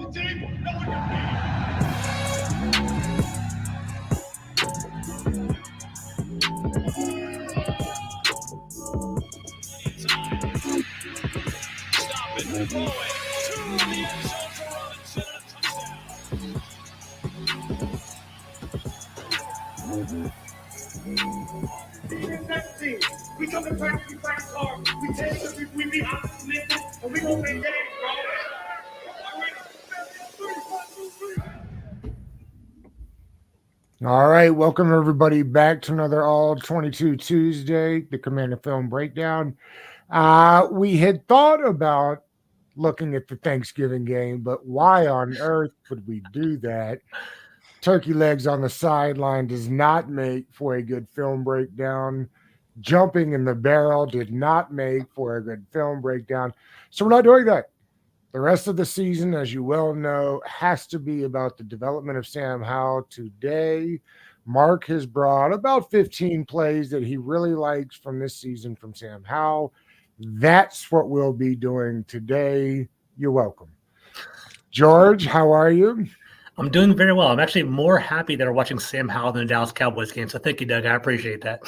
We come to practice, we practice hard. We tell you we be optimistic, and we gonna make that All right, welcome everybody back to another All 22 Tuesday, the Commander Film Breakdown. We had thought about looking at the Thanksgiving game, but why on earth would we do that? Turkey legs on the sideline does not make for a good film breakdown. Jumping in the barrel did not make for a good film breakdown. So we're not doing that. The rest of the season, as you well know, has to be about the development of Sam Howell. Today, Mark has brought about 15 plays that he really likes from this season from Sam Howell. That's what we'll be doing today. You're welcome. George, how are you? I'm doing very well. I'm actually more happy that we're watching Sam Howell than the Dallas Cowboys game. So thank you, Doug. I appreciate that.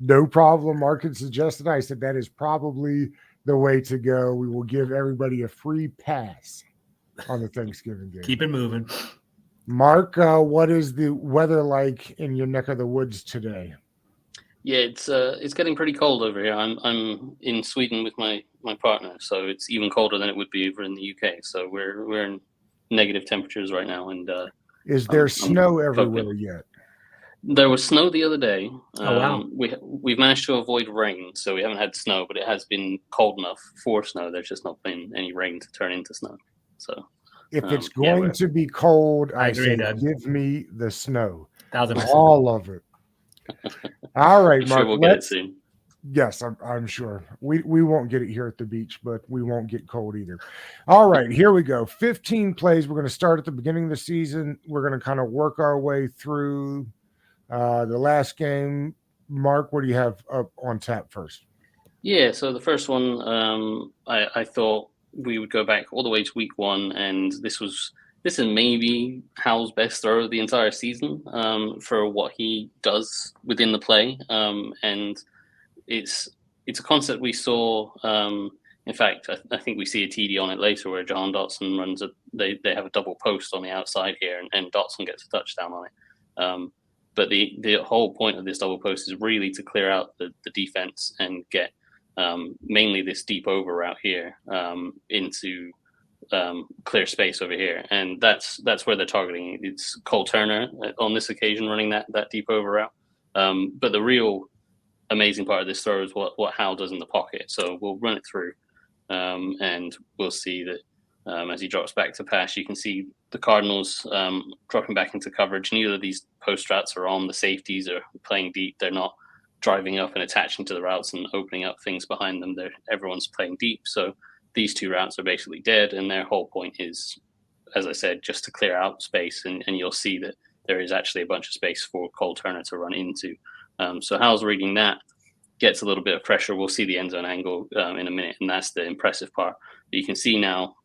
No problem. Mark had suggested. I said that is probably the way to go. We will give everybody a free pass on the Thanksgiving game. Keep it moving. Mark, what is the weather like in your neck of the woods today? Yeah, it's getting pretty cold over here. I'm in Sweden with my partner, so it's even colder than it would be over in the UK. So we're in negative temperatures right now. And is there snow everywhere yet? There was snow the other day. Oh wow! We've managed to avoid rain, so we haven't had snow, but it has been cold enough for snow. There's just not been any rain to turn into snow. So if it's going to be cold, I agree, say Doug. Give me the snow. 1,000%. All of it. All right, Mark. Sure we'll get it soon. Yes, I'm sure. We won't get it here at the beach, but we won't get cold either. All right, here we go. 15 plays. We're going to start at the beginning of the season. We're going to kind of work our way through the last game. Mark, what do you have up on tap first? Yeah, so the first one, I thought we would go back all the way to week one, and this is maybe Howell's best throw of the entire season for what he does within the play, and it's a concept we saw. In fact, I think we see a TD on it later where John Dotson runs they have a double post on the outside here, and Dotson gets a touchdown on it. But the whole point of this double post is really to clear out the defense and get mainly this deep over route here into clear space over here, and that's where they're targeting. It's Cole Turner on this occasion running that deep over route. But the real amazing part of this throw is what Howell does in the pocket. So we'll run it through, and we'll see that as he drops back to pass, you can see the Cardinals dropping back into coverage. Neither of these post routes are on. The safeties are playing deep. They're not driving up and attaching to the routes and opening up things behind them. Everyone's playing deep. So these two routes are basically dead, and their whole point is, as I said, just to clear out space, and you'll see that there is actually a bunch of space for Cole Turner to run into. So Howell's reading that, gets a little bit of pressure. We'll see the end zone angle in a minute, and that's the impressive part. But you can see now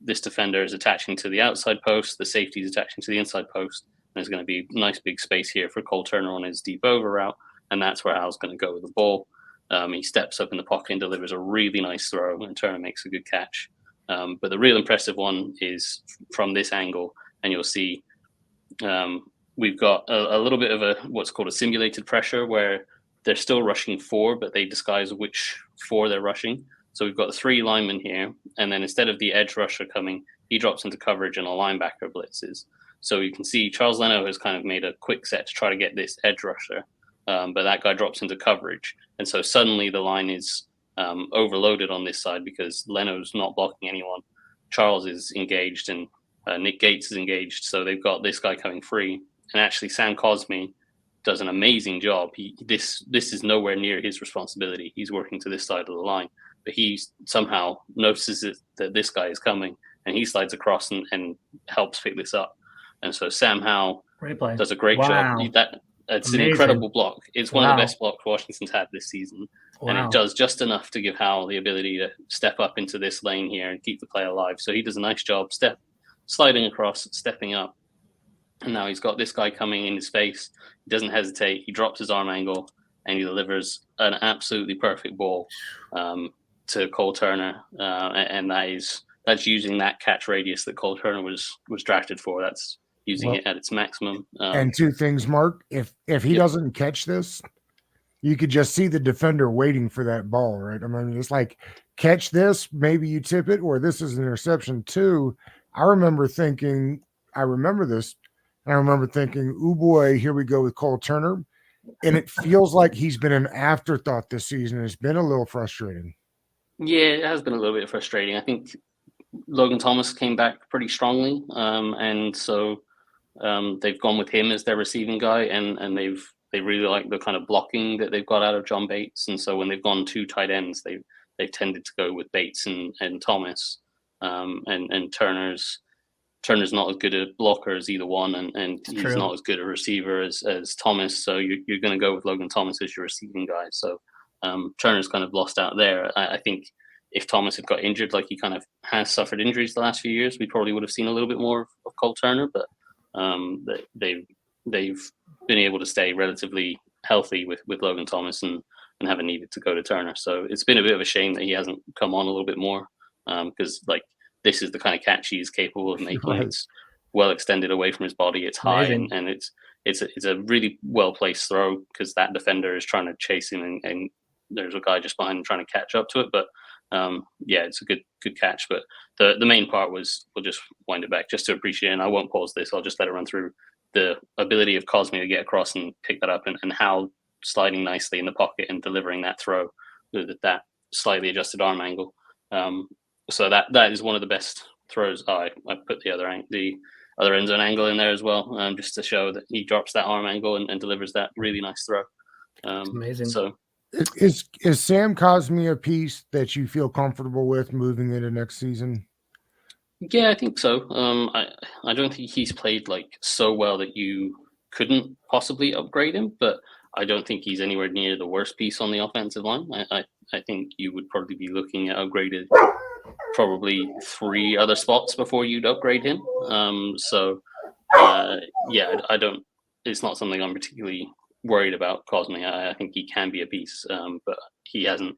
this defender is attaching to the outside post, the safety is attaching to the inside post, and there's going to be nice big space here for Cole Turner on his deep over route, and that's where Howell's going to go with the ball. He steps up in the pocket and delivers a really nice throw, and Turner makes a good catch. But the real impressive one is from this angle, and you'll see we've got a little bit of what's called a simulated pressure, where they're still rushing four, but they disguise which four they're rushing. So we've got three linemen here, and then instead of the edge rusher coming, he drops into coverage and a linebacker blitzes. So you can see Charles Leno has kind of made a quick set to try to get this edge rusher, but that guy drops into coverage. And so suddenly the line is overloaded on this side because Leno's not blocking anyone. Charles is engaged, and Nick Gates is engaged. So they've got this guy coming free. And actually, Sam Cosme does an amazing job. This is nowhere near his responsibility. He's working to this side of the line, but he somehow notices that this guy is coming, and he slides across and helps pick this up. And so Sam Howell does a great job. It's an incredible block. It's one of the best blocks Washington's had this season. Wow. And it does just enough to give Howell the ability to step up into this lane here and keep the play alive. So he does a nice job, sliding across, stepping up. And now he's got this guy coming in his face. He doesn't hesitate. He drops his arm angle and he delivers an absolutely perfect ball to Cole Turner. And that's using that catch radius that Cole Turner was drafted for. That's using it at its maximum. And two things, Mark. If he doesn't catch this, you could just see the defender waiting for that ball, right? I mean, it's like, catch this, maybe you tip it, or this is an interception too. I remember this, and I remember thinking, oh boy, here we go with Cole Turner. And it feels like he's been an afterthought this season. It's been a little frustrating. Yeah, it has been a little bit frustrating. I think Logan Thomas came back pretty strongly, and so they've gone with him as their receiving guy, and they really like the kind of blocking that they've got out of John Bates. And so when they've gone 2 tight ends, they've tended to go with Bates and Thomas, and Turner's not as good a blocker as either one, and he's not as good a receiver as Thomas. So you're going to go with Logan Thomas as your receiving guy. So Turner's kind of lost out there. I think if Thomas had got injured, like he kind of has suffered injuries the last few years, we probably would have seen a little bit more of Cole Turner. But they've been able to stay relatively healthy with Logan Thomas and haven't needed to go to Turner. So it's been a bit of a shame that he hasn't come on a little bit more, because like this is the kind of catch he's capable of making. Right. It's well extended away from his body. It's high, and it's a really well placed throw because that defender is trying to chase him, and there's a guy just behind him trying to catch up to it. But it's a good catch. But the main part was, we'll just wind it back just to appreciate, and I won't pause this. I'll just let it run through the ability of Cosme to get across and pick that up, and how sliding nicely in the pocket and delivering that throw with that slightly adjusted arm angle. So that is one of the best throws. I put the other end zone angle in there as well, just to show that he drops that arm angle and delivers that really nice throw. Amazing. So is Sam Cosme a piece that you feel comfortable with moving into next season? Yeah, I think so. I don't think he's played like so well that you couldn't possibly upgrade him, but I don't think he's anywhere near the worst piece on the offensive line. I think you would probably be looking at upgraded probably 3 other spots before you'd upgrade him. I don't. It's not something I'm particularly worried about Cosme. I think he can be a piece, but he hasn't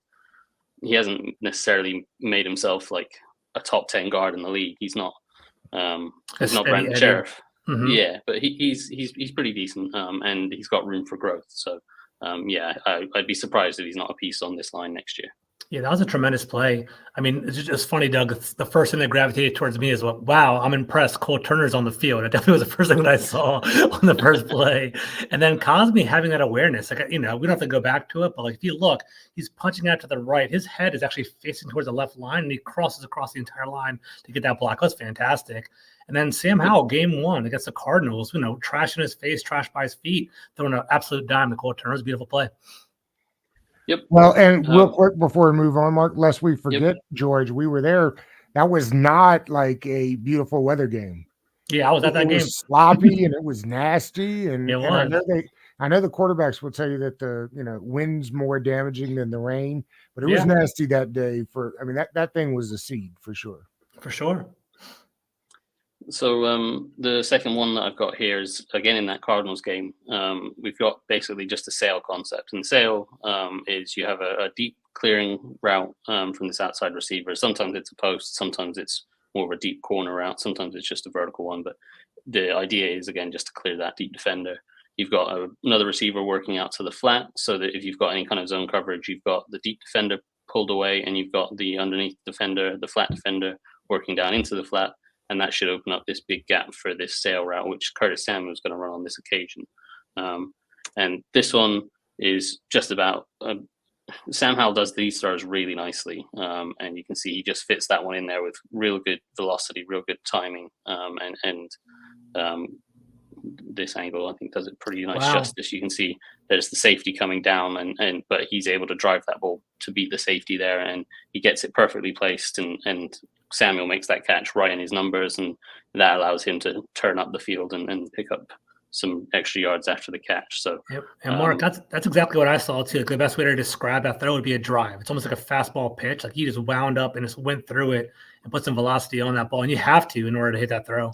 necessarily made himself like a top 10 guard in the league. He's not Brandon Sheriff. Mm-hmm. Yeah, but he's pretty decent, and he's got room for growth. So I'd be surprised if he's not a piece on this line next year. Yeah, that was a tremendous play. I mean, it's just funny, Doug. The first thing that gravitated towards me is, wow, I'm impressed. Cole Turner's on the field. It definitely was the first thing that I saw on the first play. And then Cosme having that awareness. Like, we don't have to go back to it, but like if you look, he's punching out to the right. His head is actually facing towards the left line, and he crosses across the entire line to get that block. That's fantastic. And then Sam Howell, game 1 against the Cardinals, trash in his face, trash by his feet, throwing an absolute dime to Cole Turner. It was a beautiful play. Yep. Well, and real quick before we move on, Mark, lest we forget, George, we were there. That was not like a beautiful weather game. Yeah, I was at that game. It was sloppy and it was nasty. And, it was. And I know the quarterbacks will tell you that the wind's more damaging than the rain, but it was nasty that day. That thing was a seed for sure. For sure. So the second one that I've got here is, again, in that Cardinals game. We've got basically just a sail concept. And sail is you have a deep clearing route from this outside receiver. Sometimes it's a post. Sometimes it's more of a deep corner route. Sometimes it's just a vertical one. But the idea is, again, just to clear that deep defender. You've got another receiver working out to the flat, so that if you've got any kind of zone coverage, you've got the deep defender pulled away, and you've got the underneath defender, the flat defender, working down into the flat. And that should open up this big gap for this sail route, which Curtis Samuel is going to run on this occasion. And this one is just about Sam Howell does these throws really nicely. And you can see he just fits that one in there with real good velocity, real good timing. And this angle, I think, does it pretty nice justice. You can see there's the safety coming down, but he's able to drive that ball to beat the safety there, and he gets it perfectly placed, and Samuel makes that catch right in his numbers, and that allows him to turn up the field and pick up some extra yards after the catch. So, yep. And Mark, that's exactly what I saw too. Like the best way to describe that throw would be a drive. It's almost like a fastball pitch. Like he just wound up and just went through it and put some velocity on that ball, and you have to in order to hit that throw.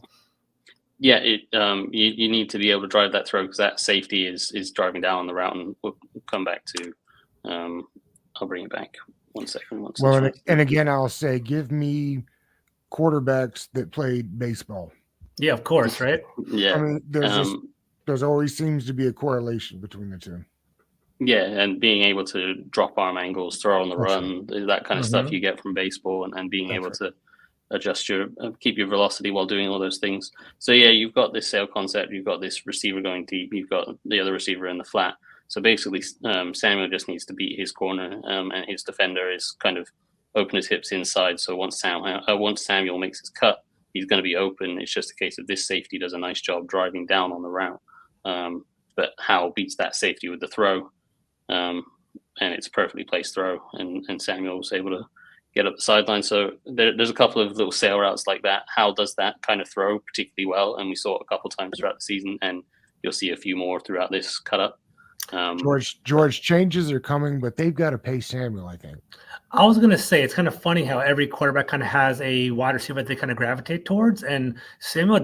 yeah, you need to be able to drive that throw because that safety is driving down on the route, and we'll come back to. I'll bring it back 1 second. Well, and again, I'll say, give me quarterbacks that played baseball. Yeah, of course, right? Yeah, I mean, there's always seems to be a correlation between the two. yeah, and being able to drop arm angles, throw on the run, that kind of stuff you get from baseball, and being able to adjust keep your velocity while doing all those things. So yeah, you've got this sail concept, you've got this receiver going deep, you've got the other receiver in the flat. So basically, Samuel just needs to beat his corner, and his defender is kind of open his hips inside. So once Samuel makes his cut, he's going to be open. It's just a case of this safety does a nice job driving down on the route. But Howell beats that safety with the throw, and it's a perfectly placed throw, and Samuel was able to get up the sideline. So there's a couple of little sail routes like that. Howell does that kind of throw particularly well, and we saw it a couple of times throughout the season, and you'll see a few more throughout this cut up. George, changes are coming, but they've got to pay Samuel, I think. I was going to say, it's kind of funny how every quarterback kind of has a wide receiver that they kind of gravitate towards. And Samuel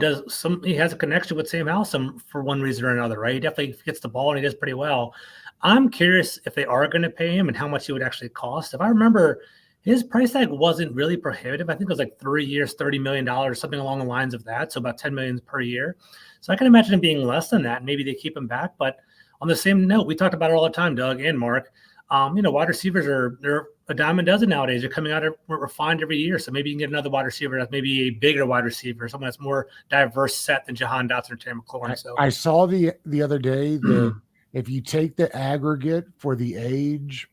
he has a connection with Sam Howell for one reason or another, right? He definitely gets the ball and he does pretty well. I'm curious if they are going to pay him and how much he would actually cost. If I remember, his price tag wasn't really prohibitive. I think it was like 3 years, $30 million, something along the lines of that. So about $10 million per year. So I can imagine it being less than that. And maybe they keep him back. But on the same note, we talked about it all the time, Doug and Mark. Wide receivers they're a dime a dozen nowadays. They're coming out refined every year. So maybe you can get another wide receiver that's maybe a bigger wide receiver, someone that's more diverse set than Jahan Dotson or Terry McLaurin. So I saw the other day that if you take the aggregate for the age,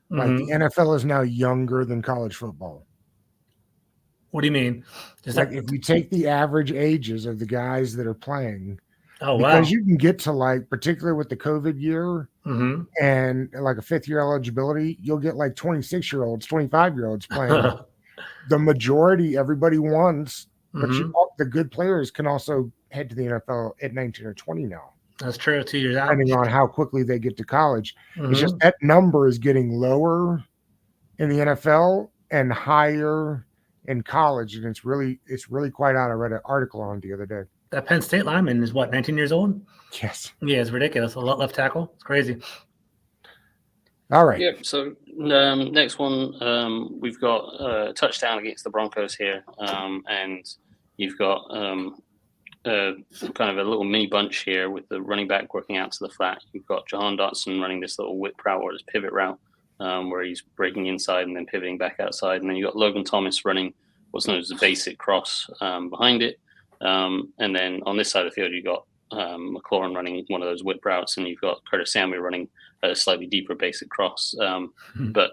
like the NFL is now younger than college football. What do you mean? If you take the average ages of the guys that are playing, wow. Because you can get to particularly with the COVID year and like a 5th year eligibility, you'll get like 26-year-olds, 25-year-olds playing. The majority, everybody wants, but the good players can also head to the NFL at 19 or 20 now. That's true. 2 years out. Depending on how quickly they get to college. It's just that number is getting lower in the NFL and higher in college. And it's really quite odd. I read an article on it the other day. That Penn State lineman is 19 years old? Yes. Yeah, it's ridiculous. A left tackle. It's crazy. All right. Yeah. So next one, we've got a touchdown against the Broncos here, and you've got kind of a little mini bunch here with the running back working out to the flat. You've got Jahan Dotson running this little whip route or this pivot route, where he's breaking inside and then pivoting back outside, and then you got Logan Thomas running what's known as the basic cross behind it. And then on this side of the field, you've got McLaurin running one of those whip routes, and you've got Curtis Samuel running a slightly deeper basic cross. But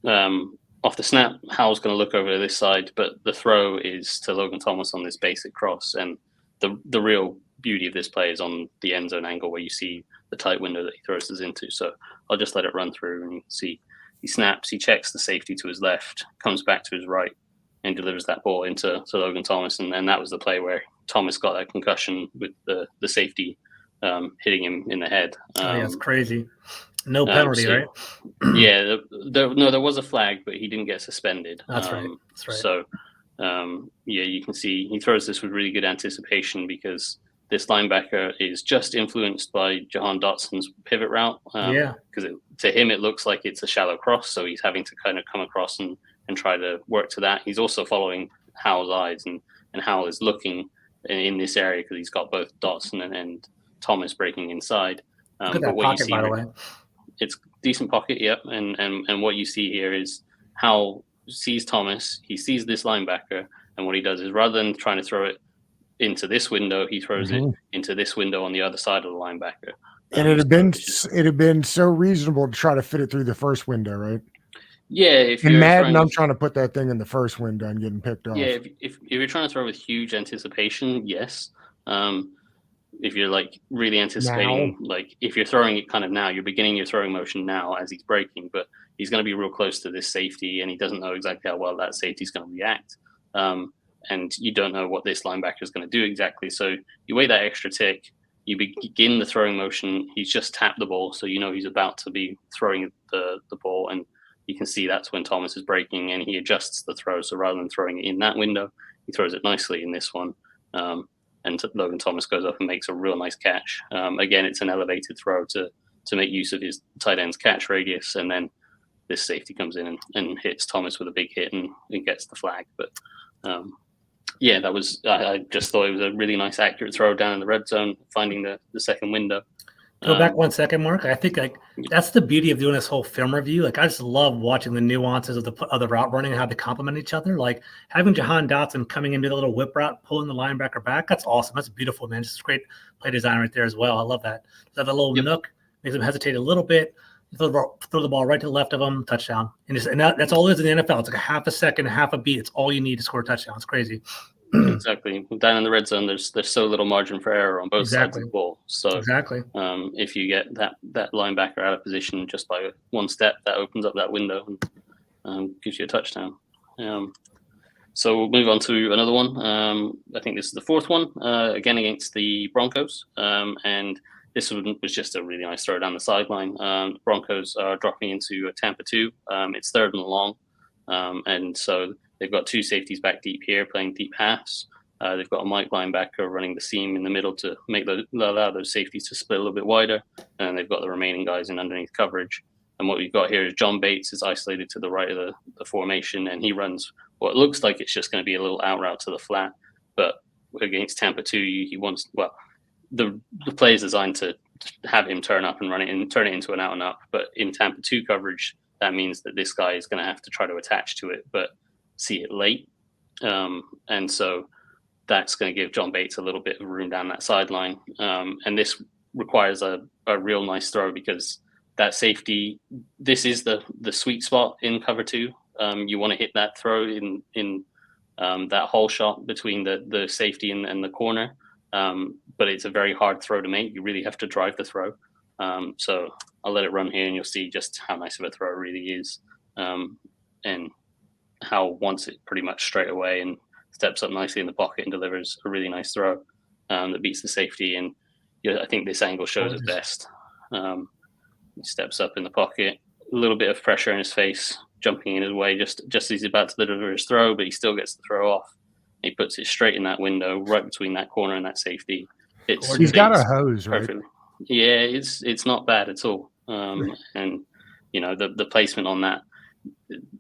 off the snap, Howell's going to look over to this side, but the throw is to Logan Thomas on this basic cross. And the real beauty of this play is on the end zone angle where you see the tight window that he throws this into. So I'll just let it run through, and you can see he snaps, he checks the safety to his left, comes back to his right, and delivers that ball into Logan Thomas. And that was the play where Thomas got that concussion with the safety hitting him in the head. That's crazy. No penalty, right? Yeah. There was a flag, but he didn't get suspended. That's right. So, you can see he throws this with really good anticipation because this linebacker is just influenced by Jahan Dotson's pivot route. Because to him, it looks like it's a shallow cross. So he's having to kind of come across and try to work to that. He's also following Howell's eyes, and Howell is looking in this area because he's got both Dotson and Thomas breaking inside. But what pocket, you see, by the way. It's decent pocket, yep. And what you see here is Howell sees Thomas, he sees this linebacker, and what he does is rather than trying to throw it into this window, he throws it into this window on the other side of the linebacker. And it had been so reasonable to try to fit it through the first window, right? Yeah, in Madden, I'm trying to put that thing in the first window and getting picked off. Yeah, if you're trying to throw with huge anticipation, yes. If you're like really anticipating, like if you're throwing it kind of now, you're beginning your throwing motion now as he's breaking, but he's going to be real close to this safety, and he doesn't know exactly how well that safety is going to react. And you don't know what this linebacker is going to do exactly. So you wait that extra tick, you begin the throwing motion, he's just tapped the ball, so you know he's about to be throwing the ball, and you can see that's when Thomas is breaking, and he adjusts the throw. So rather than throwing it in that window, he throws it nicely in this one. And Logan Thomas goes up and makes a real nice catch. Again, it's an elevated throw to make use of his tight end's catch radius, and then this safety comes in and hits Thomas with a big hit and gets the flag. But yeah, that was, I just thought it was a really nice, accurate throw down in the red zone, finding the second window. Go back 1 second, Mark. I think like that's the beauty of doing this whole film review. Like I just love watching the nuances of the route running and how they complement each other. Like having Jahan Dotson coming into the little whip route, pulling the linebacker back. That's awesome. That's beautiful, man. Just great play design right there as well. I love that. That little nook makes him hesitate a little bit. Throw the ball right to the left of him, touchdown. And that's all it is in the NFL. It's like a half a second, half a beat. It's all you need to score a touchdown. It's crazy. Exactly. Down in the red zone, there's so little margin for error on both sides of the ball. So if you get that linebacker out of position just by one step, that opens up that window and gives you a touchdown. So we'll move on to another one. I think this is the fourth one, again against the Broncos. And this one was just a really nice throw down the sideline. The Broncos are dropping into a Tampa 2. It's 3rd and long. And so they've got two safeties back deep here playing deep halves. They've got a Mike linebacker running the seam in the middle to allow those safeties to split a little bit wider. And they've got the remaining guys in underneath coverage. And what we've got here is John Bates is isolated to the right of the formation, and he runs what looks like it's just going to be a little out route to the flat. But against Tampa 2, he wants, well, the play is designed to have him turn up and run it and turn it into an out and up. But in Tampa 2 coverage, that means that this guy is going to have to try to attach to it, but see it late. And so that's going to give John Bates a little bit of room down that sideline. And this requires a real nice throw because that safety, this is the sweet spot in cover 2. You want to hit that throw in that hole shot between the safety and the corner. But it's a very hard throw to make. You really have to drive the throw. So I'll let it run here and you'll see just how nice of a throw it really is. And how wants it pretty much straight away and steps up nicely in the pocket and delivers a really nice throw that beats the safety. And I think this angle shows it best. He steps up in the pocket, a little bit of pressure in his face, jumping in his way just as he's about to deliver his throw, but he still gets the throw off. He puts it straight in that window, right between that corner and that safety. He's got a hose, right? Perfectly. Yeah, it's not bad at all. And the placement on that.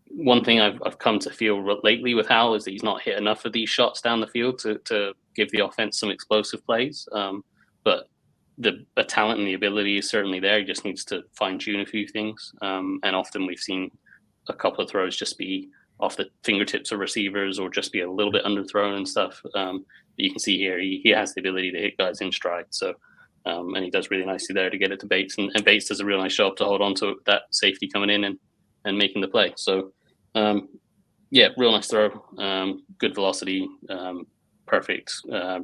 One thing I've come to feel lately with Howell is that he's not hit enough of these shots down the field to give the offense some explosive plays. But the talent and the ability is certainly there. He just needs to fine tune a few things. And often we've seen a couple of throws just be off the fingertips of receivers or just be a little bit underthrown and stuff. But you can see here he has the ability to hit guys in stride. So and he does really nicely there to get it to Bates. And Bates does a real nice job to hold on to that safety coming in and making the play. So real nice throw, good velocity, perfect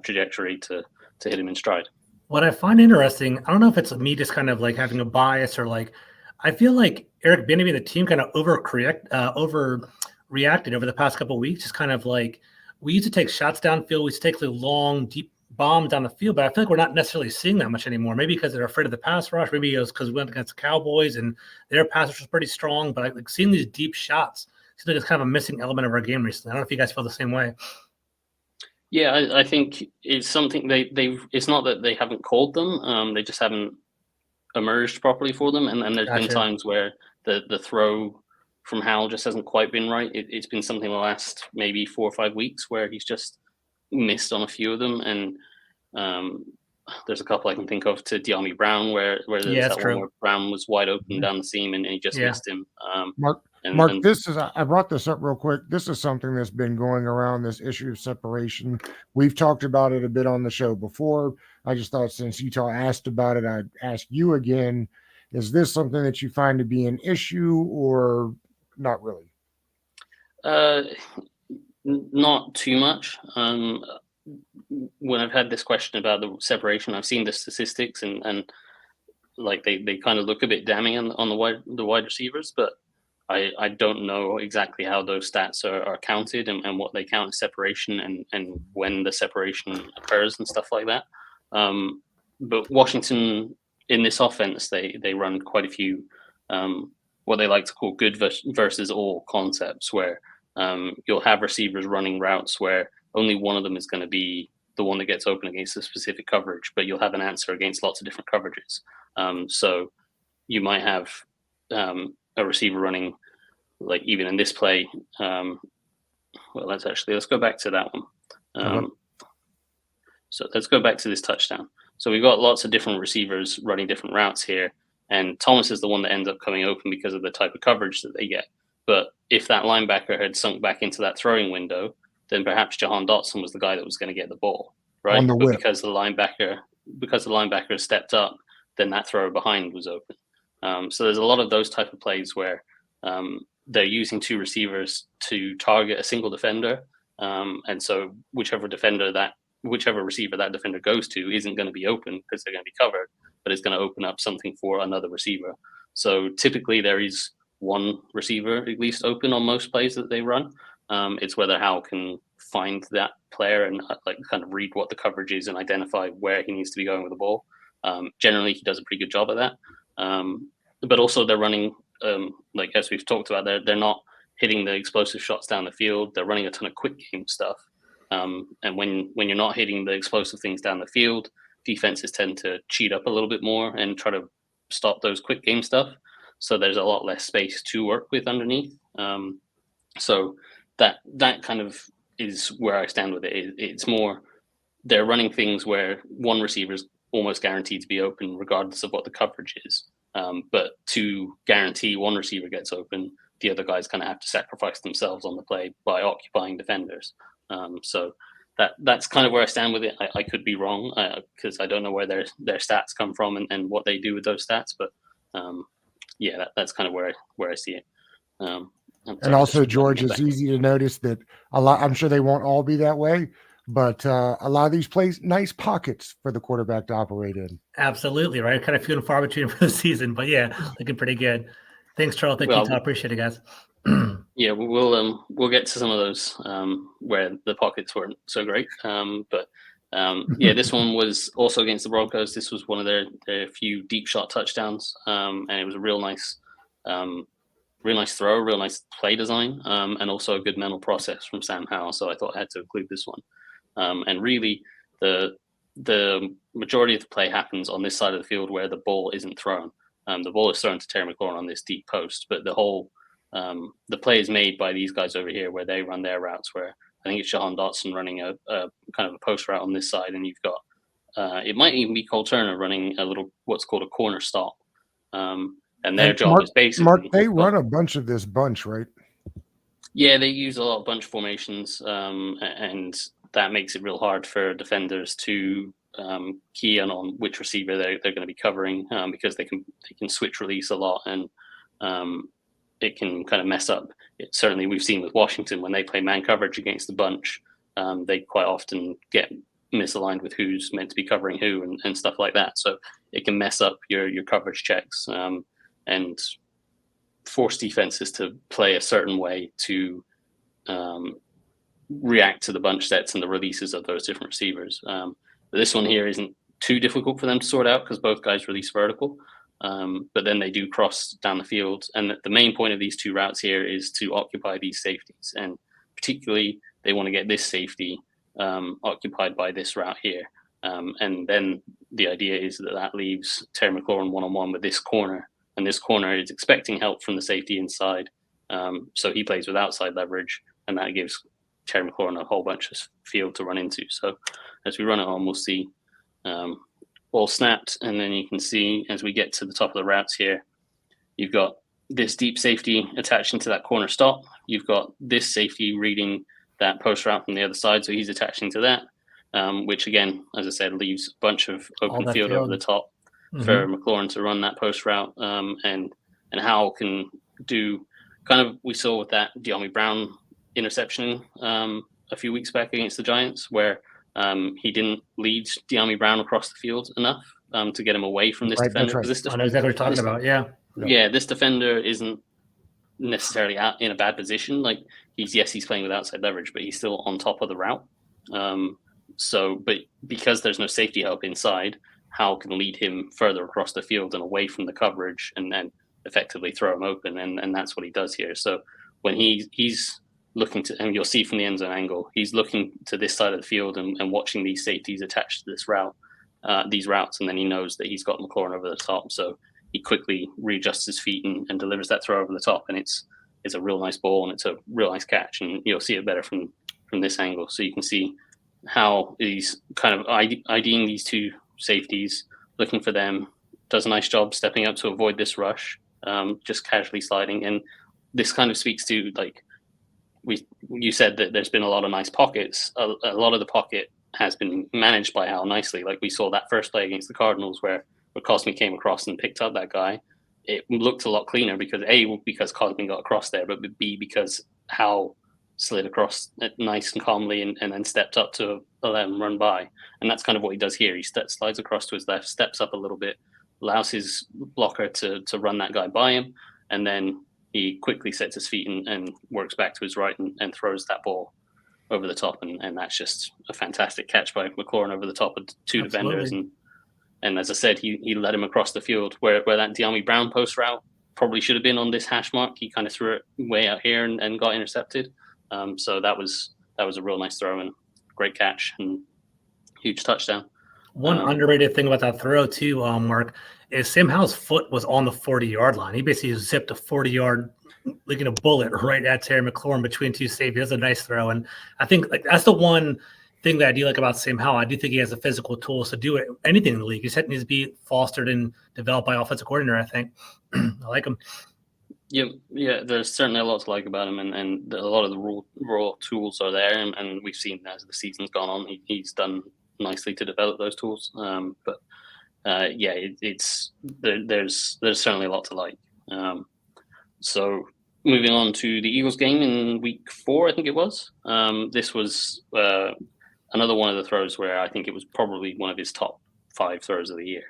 trajectory to hit him in stride. What I find interesting, I don't know if it's me just kind of like having a bias or like, I feel like Eric Bieniemy and the team kind of overreacted over the past couple of weeks. Just kind of like we used to take shots downfield, we used to take the long, deep bombs down the field, but I feel like we're not necessarily seeing that much anymore. Maybe because they're afraid of the pass rush. Maybe it was because we went against the Cowboys and their pass rush was pretty strong. But like seeing these deep shots seems like it's kind of a missing element of our game recently. I don't know if you guys feel the same way. Yeah, I think it's something it's not that they haven't called them. They just haven't emerged properly for them. And there's been times where the throw from Howell just hasn't quite been right. It's been something the last maybe 4 or 5 weeks where he's just missed on a few of them. And there's a couple I can think of to De'Ami Brown where there's that one where Brown was wide open down the seam and he just missed him. Mark, I brought this up real quick. This is something that's been going around, this issue of separation. We've talked about it a bit on the show before. I just thought since Utah asked about it, I'd ask you again. Is this something that you find to be an issue or not really? Not too much. When I've had this question about the separation, I've seen the statistics and like they kind of look a bit damning on the wide receivers, but I don't know exactly how those stats are counted and what they count as separation and when the separation occurs and stuff like that. But Washington in this offense, they run quite a few what they like to call good versus all concepts, where you'll have receivers running routes where only one of them is going to be the one that gets open against a specific coverage, but you'll have an answer against lots of different coverages. So you might have a receiver running, like even in this play. Well, let's go back to that one. Okay. So let's go back to this touchdown. So we've got lots of different receivers running different routes here, and Thomas is the one that ends up coming open because of the type of coverage that they get. But if that linebacker had sunk back into that throwing window, then perhaps Jahan Dotson was the guy that was going to get the ball, right? On the whip. But because the linebacker stepped up, then that thrower behind was open. So there's a lot of those type of plays where they're using two receivers to target a single defender, and so whichever receiver that defender goes to isn't going to be open because they're going to be covered, but it's going to open up something for another receiver. So typically there is one receiver at least open on most plays that they run. It's whether Howell can find that player and like kind of read what the coverage is and identify where he needs to be going with the ball. Generally, he does a pretty good job of that. But also they're running, like as we've talked about, they're not hitting the explosive shots down the field. They're running a ton of quick game stuff. And when you're not hitting the explosive things down the field, defenses tend to cheat up a little bit more and try to stop those quick game stuff. So there's a lot less space to work with underneath. So that kind of is where I stand with it. It's more they're running things where one receiver is almost guaranteed to be open regardless of what the coverage is. But to guarantee one receiver gets open, the other guys kind of have to sacrifice themselves on the play by occupying defenders. So that's kind of where I stand with it. I could be wrong because I don't know where their stats come from and what they do with those stats. But yeah, that's kind of where I see it. And also, George, it's easy to notice that I'm sure they won't all be that way, but a lot of these plays, nice pockets for the quarterback to operate in. Absolutely, right? Kind of few and far between for the season, but yeah, looking pretty good. Thanks, Charles. Thank you, Tom. Appreciate it, guys. Yeah, we'll get to some of those where the pockets weren't so great. But yeah, this one was also against the Broncos. This was one of their few deep shot touchdowns, and it was a real nice throw, real nice play design, and also a good mental process from Sam Howell. So I thought I had to include this one. And really, the majority of the play happens on this side of the field where the ball isn't thrown. The ball is thrown to Terry McLaurin on this deep post, but the play is made by these guys over here where they run their routes, where I think it's Jahan Dotson running a kind of a post route on this side, and you've got it might even be Cole Turner running a little what's called a corner stop. And their job is basically Mark, they run a bunch of this bunch, right? Yeah, they use a lot of bunch formations, and that makes it real hard for defenders to key in on which receiver they're going to be covering because they can switch release a lot, and it can kind of mess up. Certainly, we've seen with Washington when they play man coverage against the bunch, they quite often get misaligned with who's meant to be covering who and stuff like that. So it can mess up your coverage checks and force defenses to play a certain way to react to the bunch sets and the releases of those different receivers. But this one here isn't too difficult for them to sort out because both guys release vertical. But then they do cross down the field. And the main point of these two routes here is to occupy these safeties. And particularly, they want to get this safety occupied by this route here. And then the idea is that leaves Terry McLaurin one-on-one with this corner. And this corner is expecting help from the safety inside. So he plays with outside leverage. And that gives Terry McLaurin a whole bunch of field to run into. So as we run it on, we'll see all snapped, and then you can see as we get to the top of the routes here, you've got this deep safety attached into that corner stop. You've got this safety reading that post route from the other side, so he's attaching to that, which again, as I said, leaves a bunch of open field over the top for McLaurin to run that post route, and Howell can do kind of we saw with that De'Ami Brown interception a few weeks back against the Giants, where he didn't lead De'Ami Brown across the field enough to get him away from this defender. Right. I know exactly what you're talking about. Yeah, this defender isn't necessarily out in a bad position. Like he's playing with outside leverage, but he's still on top of the route. But because there's no safety help inside, Howell can lead him further across the field and away from the coverage, and then effectively throw him open, and that's what he does here. So when he's looking to, and you'll see from the end zone angle, he's looking to this side of the field and watching these safeties attached to this route, these routes, and then he knows that he's got McLaurin over the top, so he quickly readjusts his feet and delivers that throw over the top, and it's a real nice ball and it's a real nice catch, and you'll see it better from this angle. So you can see how he's kind of IDing these two safeties, looking for them, does a nice job stepping up to avoid this rush, just casually sliding. And this kind of speaks to, like, you said that there's been a lot of nice pockets. A lot of the pocket has been managed by Howell nicely. Like we saw that first play against the Cardinals where Cosme came across and picked up that guy. It looked a lot cleaner because Cosme got across there, but B, because Howell slid across nice and calmly and then stepped up to let him run by. And that's kind of what he does here. He slides across to his left, steps up a little bit, allows his blocker to run that guy by him, and then he quickly sets his feet and works back to his right and throws that ball over the top. And that's just a fantastic catch by McLaurin over the top of two defenders. And as I said, he led him across the field where that De'Ami Brown post route probably should have been on this hash mark. He kind of threw it way out here and got intercepted. So that was a real nice throw and great catch and huge touchdown. One underrated thing about that throw too, Mark, is Sam Howell's foot was on the 40-yard line. He basically zipped a 40-yard, like a bullet right at Terry McLaurin between two safeties. That's a nice throw, and I think that's the one thing that I do like about Sam Howell. I do think he has the physical tools to do anything in the league. He just needs to be fostered and developed by offensive coordinator, I think. I like him. Yeah. There's certainly a lot to like about him, and a lot of the raw tools are there, and we've seen as the season's gone on, he's done nicely to develop those tools. There's certainly a lot to like. So moving on to the Eagles game in week 4, I think it was. This was another one of the throws where I think it was probably one of his top 5 throws of the year.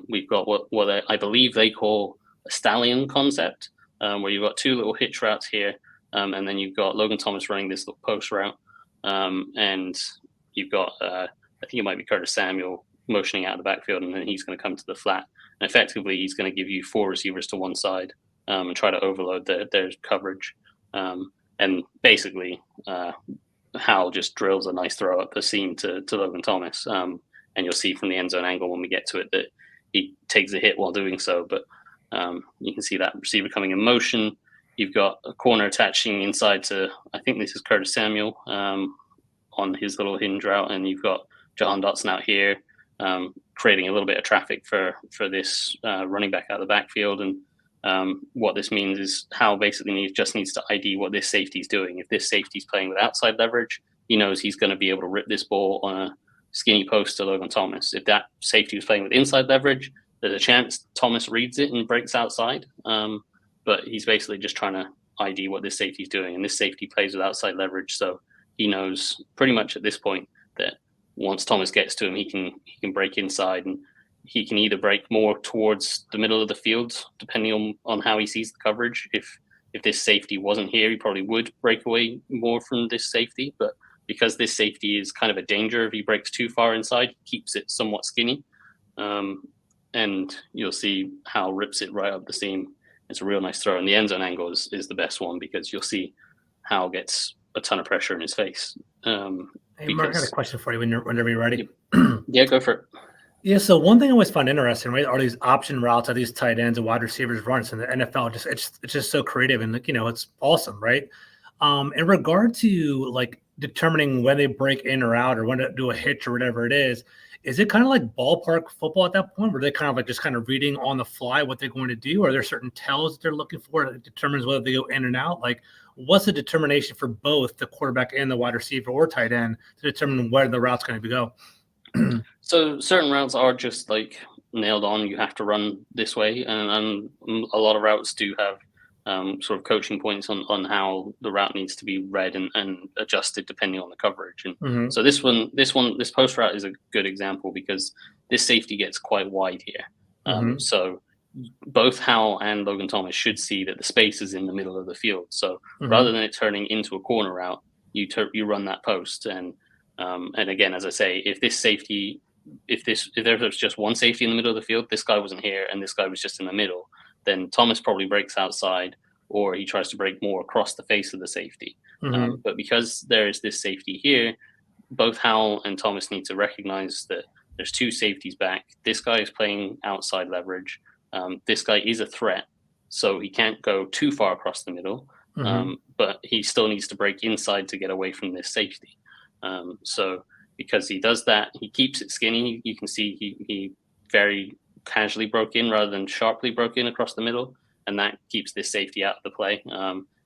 We've got what I believe they call a stallion concept, where you've got 2 little hitch routes here, and then you've got Logan Thomas running this little post route, and you've got I think it might be Curtis Samuel motioning out of the backfield, and then he's going to come to the flat, and effectively he's going to give you 4 receivers to one side and try to overload their coverage, and basically Howell just drills a nice throw up the seam to Logan Thomas, and you'll see from the end zone angle when we get to it that he takes a hit while doing so, but you can see that receiver coming in motion. You've got a corner attaching inside to, I think this is Curtis Samuel on his little hinge route, and you've got Jahan Dotson out here creating a little bit of traffic for this running back out of the backfield. And what this means is Howell basically just needs to ID what this safety is doing. If this safety is playing with outside leverage, he knows he's going to be able to rip this ball on a skinny post to Logan Thomas. If that safety was playing with inside leverage, there's a chance Thomas reads it and breaks outside. But he's basically just trying to ID what this safety is doing. And this safety plays with outside leverage, so he knows pretty much at this point that once Thomas gets to him, he can break inside, and he can either break more towards the middle of the field, depending on how he sees the coverage. If this safety wasn't here, he probably would break away more from this safety. But because this safety is kind of a danger, if he breaks too far inside, he keeps it somewhat skinny. And you'll see how rips it right up the seam. It's a real nice throw. And the end zone angle is the best one, because you'll see how gets a ton of pressure in his face. Hey, Mark, I got a question for you whenever you're ready. Yeah, go for it. Yeah, so one thing I always find interesting, right, are these option routes that these tight ends and wide receivers run. So in the NFL, it's just so creative, and it's awesome, right? In regard to like determining when they break in or out or when to do a hitch or whatever it is it kind of like ballpark football at that point, where they kind of like just kind of reading on the fly what they're going to do? Are there certain tells that they're looking for that determines whether they go in and out? Like, what's the determination for both the quarterback and the wide receiver or tight end to determine where the route's going to go? So certain routes are just like nailed on. You have to run this way, and a lot of routes do have sort of coaching points on how the route needs to be read and adjusted depending on the coverage. And so this post route is a good example, because this safety gets quite wide here. So both Howell and Logan Thomas should see that the space is in the middle of the field. So rather than it turning into a corner route, you run that post. And again, as I say, if this safety if there was just one safety in the middle of the field, this guy wasn't here and this guy was just in the middle, then Thomas probably breaks outside, or he tries to break more across the face of the safety. But because there is this safety here, both Howell and Thomas need to recognize that there's two safeties back. This guy is playing outside leverage. This guy is a threat, so he can't go too far across the middle, but he still needs to break inside to get away from this safety. So because he does that, he keeps it skinny. You can see he very casually broke in rather than sharply broke in across the middle, and that keeps this safety out of the play.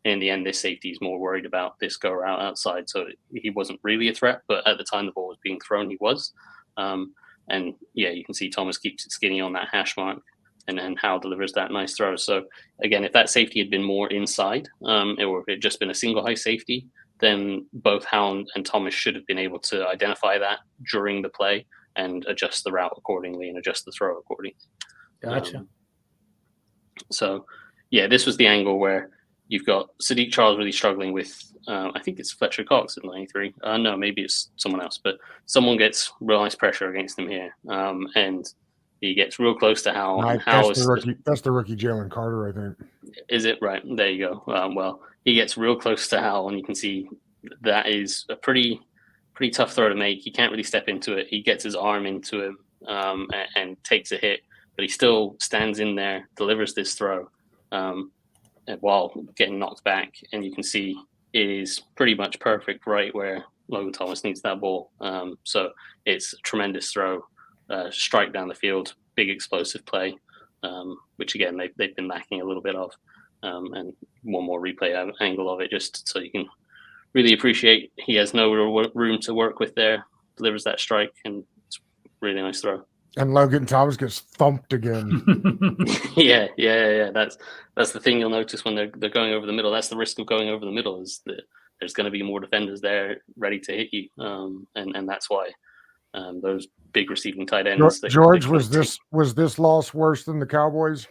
In the end, this safety is more worried about this go route outside, so he wasn't really a threat, but at the time the ball was being thrown, he was. And yeah, you can see Thomas keeps it skinny on that hash mark, and then Howell delivers that nice throw. So again, if that safety had been more inside, or if it had just been a single high safety, then both Howell and Thomas should have been able to identify that during the play and adjust the route accordingly and adjust the throw accordingly. Gotcha. So yeah, this was the angle where you've got Sadiq Charles really struggling with, I think it's Fletcher Cox at 93. No, maybe it's someone else, but someone gets real nice pressure against him here. And he gets real close to Howell. That's the rookie Jalen Carter, I think. Is it? Right. There you go. Well, he gets real close to Howell, and you can see that is a pretty tough throw to make. He can't really step into it. He gets his arm into him and takes a hit, but he still stands in there, delivers this throw while getting knocked back. And you can see it is pretty much perfect right where Logan Thomas needs that ball. So it's a tremendous throw, strike down the field, big explosive play, which again, they've been lacking a little bit of. And one more replay angle of it, just so you can really appreciate he has no room to work with there, delivers that strike, and it's a really nice throw. And Logan Thomas gets thumped again. Yeah. That's the thing you'll notice when they're going over the middle. That's the risk of going over the middle, is that there's going to be more defenders there ready to hit you, and that's why those big receiving tight ends. George, was this loss worse than the Cowboys?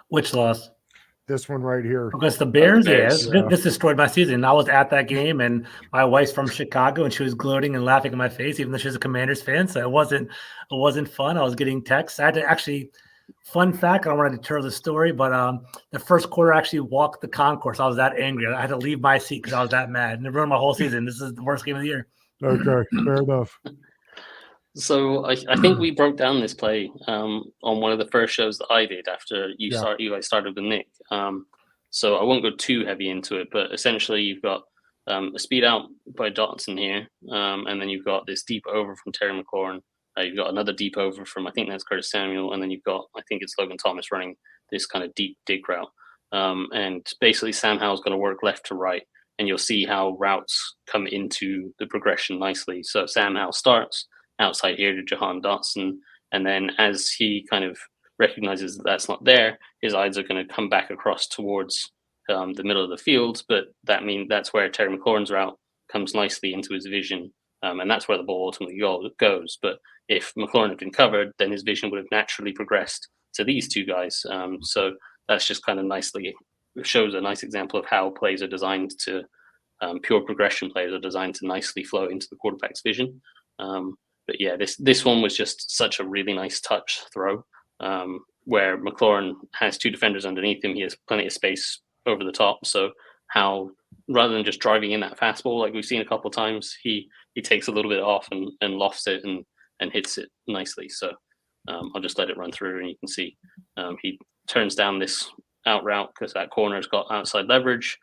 Which loss? This one right here. Against the Bears, This destroyed my season. I was at that game, and my wife's from Chicago, and she was gloating and laughing in my face, even though she's a Commanders fan. So it wasn't fun. I was getting texts. I had to actually, fun fact, I don't want to deter the story, but the first quarter I actually walked the concourse. I was that angry. I had to leave my seat because I was that mad. And it ruined my whole season. This is the worst game of the year. Okay, fair enough. So I think we broke down this play on one of the first shows that I did after you guys started with Nick. So I won't go too heavy into it, but essentially you've got a speed out by Dotson here, and then you've got this deep over from Terry McLaurin. You've got another deep over from, I think that's Curtis Samuel, and then you've got, I think it's Logan Thomas running this kind of deep dig route. And basically Sam Howell's going to work left to right, and you'll see how routes come into the progression nicely. So Sam Howell starts outside here to Jahan Dotson, and then as he kind of recognizes that that's not there, his eyes are going to come back across towards the middle of the field, but that's where Terry McLaurin's route comes nicely into his vision, and that's where the ball ultimately goes. But if McLaurin had been covered, then his vision would have naturally progressed to these two guys. So that's just kind of nicely shows a nice example of how plays are designed to pure progression plays are designed to nicely flow into the quarterback's vision. But yeah, this one was just such a really nice touch throw, where McLaurin has two defenders underneath him. He has plenty of space over the top. So how, rather than just driving in that fastball like we've seen a couple of times, he takes a little bit off and lofts it and hits it nicely. So I'll just let it run through, and you can see he turns down this out route because that corner's got outside leverage.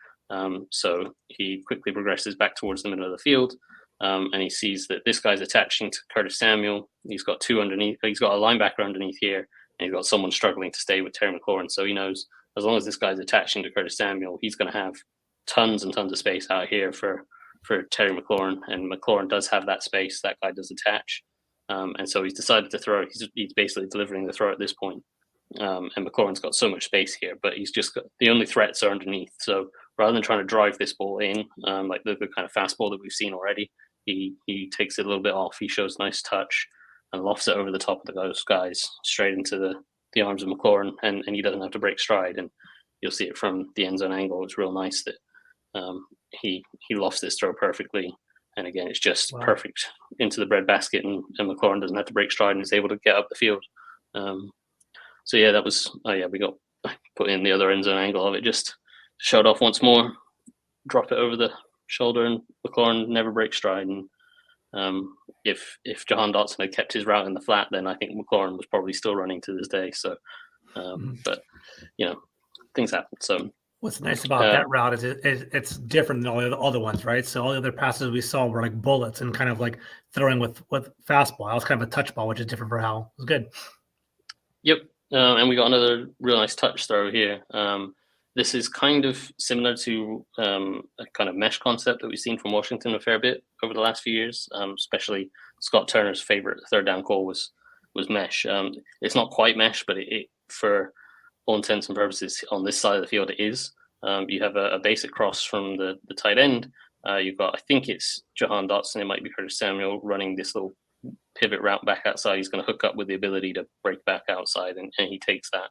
So he quickly progresses back towards the middle of the field. And he sees that this guy's attaching to Curtis Samuel. He's got two underneath. He's got a linebacker underneath here, and he's got someone struggling to stay with Terry McLaurin. So he knows as long as this guy's attaching to Curtis Samuel, he's going to have tons and tons of space out here for Terry McLaurin. And McLaurin does have that space. That guy does attach. And so he's decided to throw. He's basically delivering the throw at this point. And McLaurin's got so much space here, but he's just got the only threats are underneath. So rather than trying to drive this ball in, like the kind of fastball that we've seen already, he takes it a little bit off. He shows nice touch and lofts it over the top of those guys straight into the arms of McLaurin, and he doesn't have to break stride. And you'll see it from the end zone angle. It's real nice that he lofts this throw perfectly, And again, it's just perfect into the breadbasket, and McLaurin doesn't have to break stride and is able to get up the field. So yeah, that was we got put in the other end zone angle of it, just showed off once more, drop it over the shoulder, and McLaurin never breaks stride. And if Jahan Dotson had kept his route in the flat, then I think McLaurin was probably still running to this day. So, but things happen. So what's nice about that route is it's different than all the other ones, right? So all the other passes we saw were like bullets and kind of like throwing with fastball. That was kind of a touch ball, which is different for Howell. It was good. Yep. And we got another real nice touch throw here. This is kind of similar to a kind of mesh concept that we've seen from Washington a fair bit over the last few years, especially Scott Turner's favorite third down call was mesh. It's not quite mesh, but it for all intents and purposes on this side of the field it is. You have a basic cross from the tight end. You've got, I think it's Jahan Dotson, it might be Curtis Samuel, running this little pivot route back outside. He's going to hook up with the ability to break back outside, and he takes that.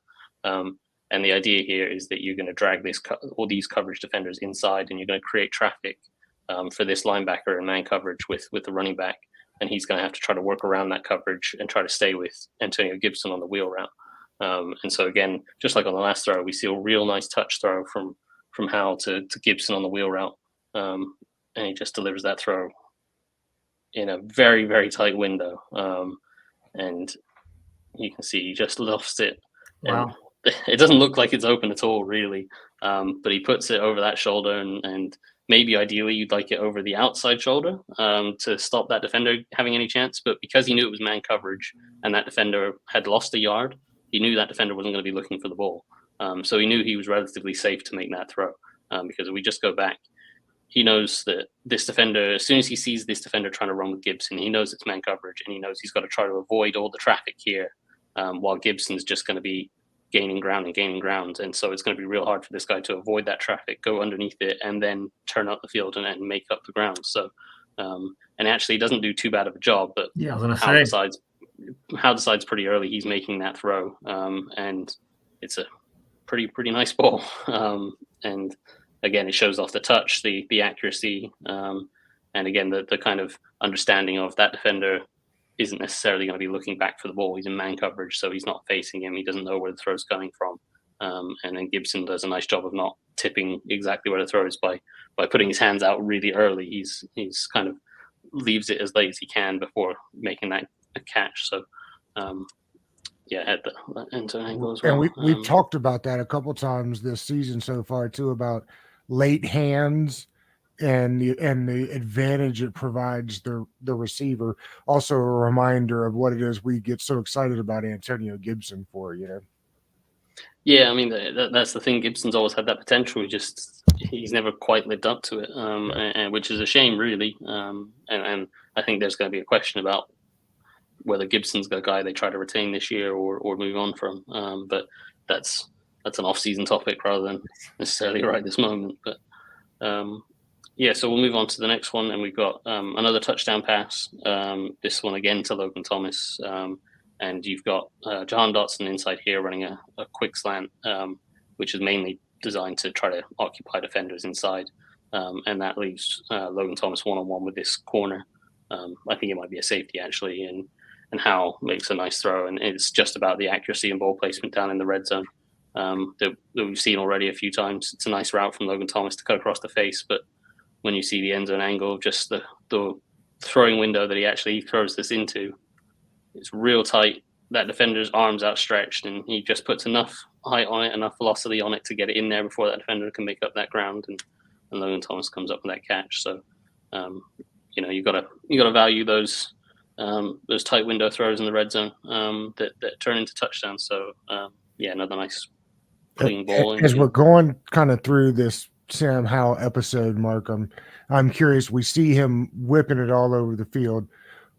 And the idea here is that you're going to drag all these coverage defenders inside, and you're going to create traffic for this linebacker in man coverage with the running back, and he's going to have to try to work around that coverage and try to stay with Antonio Gibson on the wheel route. And so again, just like on the last throw, we see a real nice touch throw from Howell to Gibson on the wheel route, and he just delivers that throw in a very, very tight window, and you can see he just lost it. Wow. And it doesn't look like it's open at all, really, but he puts it over that shoulder, and maybe ideally you'd like it over the outside shoulder to stop that defender having any chance, but because he knew it was man coverage and that defender had lost a yard, he knew that defender wasn't going to be looking for the ball. So he knew he was relatively safe to make that throw, because if we just go back, he knows that this defender, as soon as he sees this defender trying to run with Gibson, he knows it's man coverage, and he knows he's got to try to avoid all the traffic here, while Gibson's just going to be gaining ground. And so it's going to be real hard for this guy to avoid that traffic, go underneath it, and then turn up the field and make up the ground. So, and actually he doesn't do too bad of a job, but yeah, I was going to say. Howell decides pretty early he's making that throw, and it's a pretty nice ball. And again, it shows off the touch, the accuracy, and again the kind of understanding of that defender isn't necessarily going to be looking back for the ball. He's in man coverage, so he's not facing him. He doesn't know where the throw's coming from. And then Gibson does a nice job of not tipping exactly where the throw is by putting his hands out really early. He's kind of leaves it as late as he can before making that a catch. So had the end zone angle as well. And we've talked about that a couple times this season so far too, about late hands and the advantage it provides the receiver. Also a reminder of what it is we get so excited about Antonio Gibson for, Yeah, I mean that's the thing. Gibson's always had that potential. He's never quite lived up to it, and which is a shame, really. And I think there's going to be a question about whether Gibson's the guy they try to retain this year or move on from. But that's an off-season topic rather than necessarily right this moment. But so we'll move on to the next one, and we've got another touchdown pass. This one again to Logan Thomas. And you've got Jahan Dotson inside here running a quick slant, which is mainly designed to try to occupy defenders inside. And that leaves Logan Thomas one-on-one with this corner. I think it might be a safety, actually. And Howell makes a nice throw. And it's just about the accuracy and ball placement down in the red zone that we've seen already a few times. It's a nice route from Logan Thomas to cut across the face. But when you see the end zone angle, just the throwing window that he actually throws this into, it's real tight. That defender's arms outstretched, and he just puts enough height on it, enough velocity on it to get it in there before that defender can make up that ground. And Logan Thomas comes up with that catch. So, you got to value those tight window throws in the red zone that turn into touchdowns. So, another nice clean ball. As we're going kind of through this Sam Howell episode, Mark, I'm curious. We see him whipping it all over the field.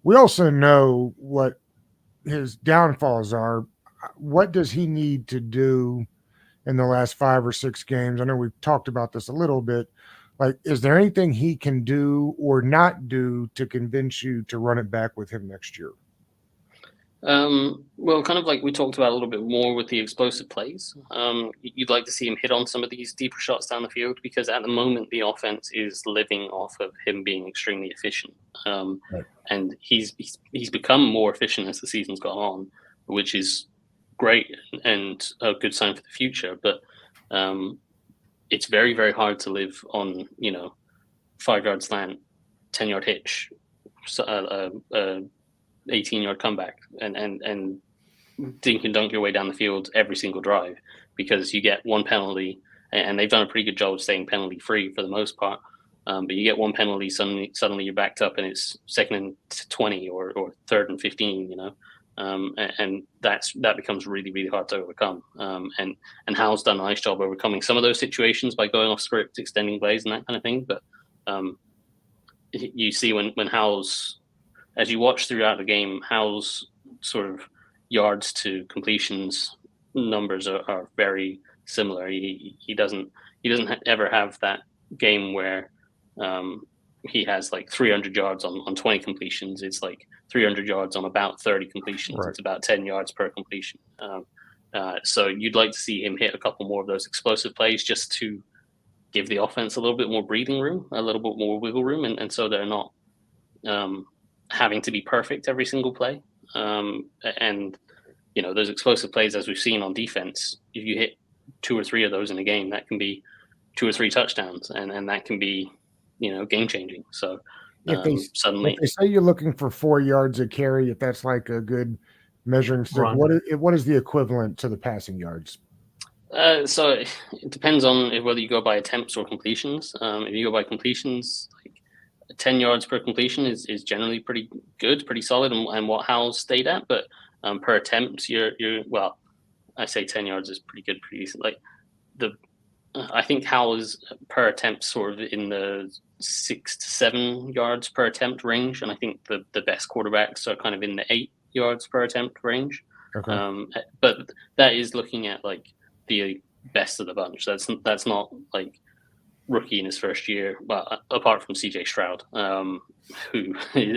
We also know what his downfalls are. What does he need to do in the last 5 or 6 games? I know we've talked about this a little bit. Like, is there anything he can do or not do to convince you to run it back with him next year? Well, kind of like we talked about a little bit more with the explosive plays. You'd like to see him hit on some of these deeper shots down the field because at the moment the offense is living off of him being extremely efficient, Right. and he's become more efficient as the season's gone on, which is great and a good sign for the future. But it's very very hard to live on 5 yard slant, 10 yard hitch, 18-yard comeback, and dink and dunk your way down the field every single drive because you get one penalty, and they've done a pretty good job of staying penalty free for the most part. But you get one penalty, suddenly you're backed up, and it's 2nd and 20 or 3rd and 15. And that becomes really really hard to overcome. And Howell's done a nice job overcoming some of those situations by going off script, extending plays, and that kind of thing. But you see when Howell's, as you watch throughout the game, Howell's sort of yards to completions numbers are very similar. He doesn't ever have that game where he has like 300 yards on 20 completions. It's like 300 yards on about 30 completions. Right. It's about 10 yards per completion. So you'd like to see him hit a couple more of those explosive plays just to give the offense a little bit more breathing room, a little bit more wiggle room, and so they're not having to be perfect every single play. And those explosive plays, as we've seen on defense, if you hit 2 or 3 of those in a game, that can be 2 or 3 touchdowns, and that can be game changing. So if they say you're looking for 4 yards a carry, if that's like a good measuring stick, what is the equivalent to the passing yards? So it depends on whether you go by attempts or completions. If you go by completions, 10 yards per completion is generally pretty good, pretty solid, and what Howell's stayed at. But per attempt, you're well, I say 10 yards is pretty good, pretty decent. I think Howell is per attempt sort of in the 6 to 7 yards per attempt range, and I think the best quarterbacks are kind of in the 8 yards per attempt range. Okay. But that is looking at like the best of the bunch. That's not like rookie in his first year, well, apart from CJ Stroud, who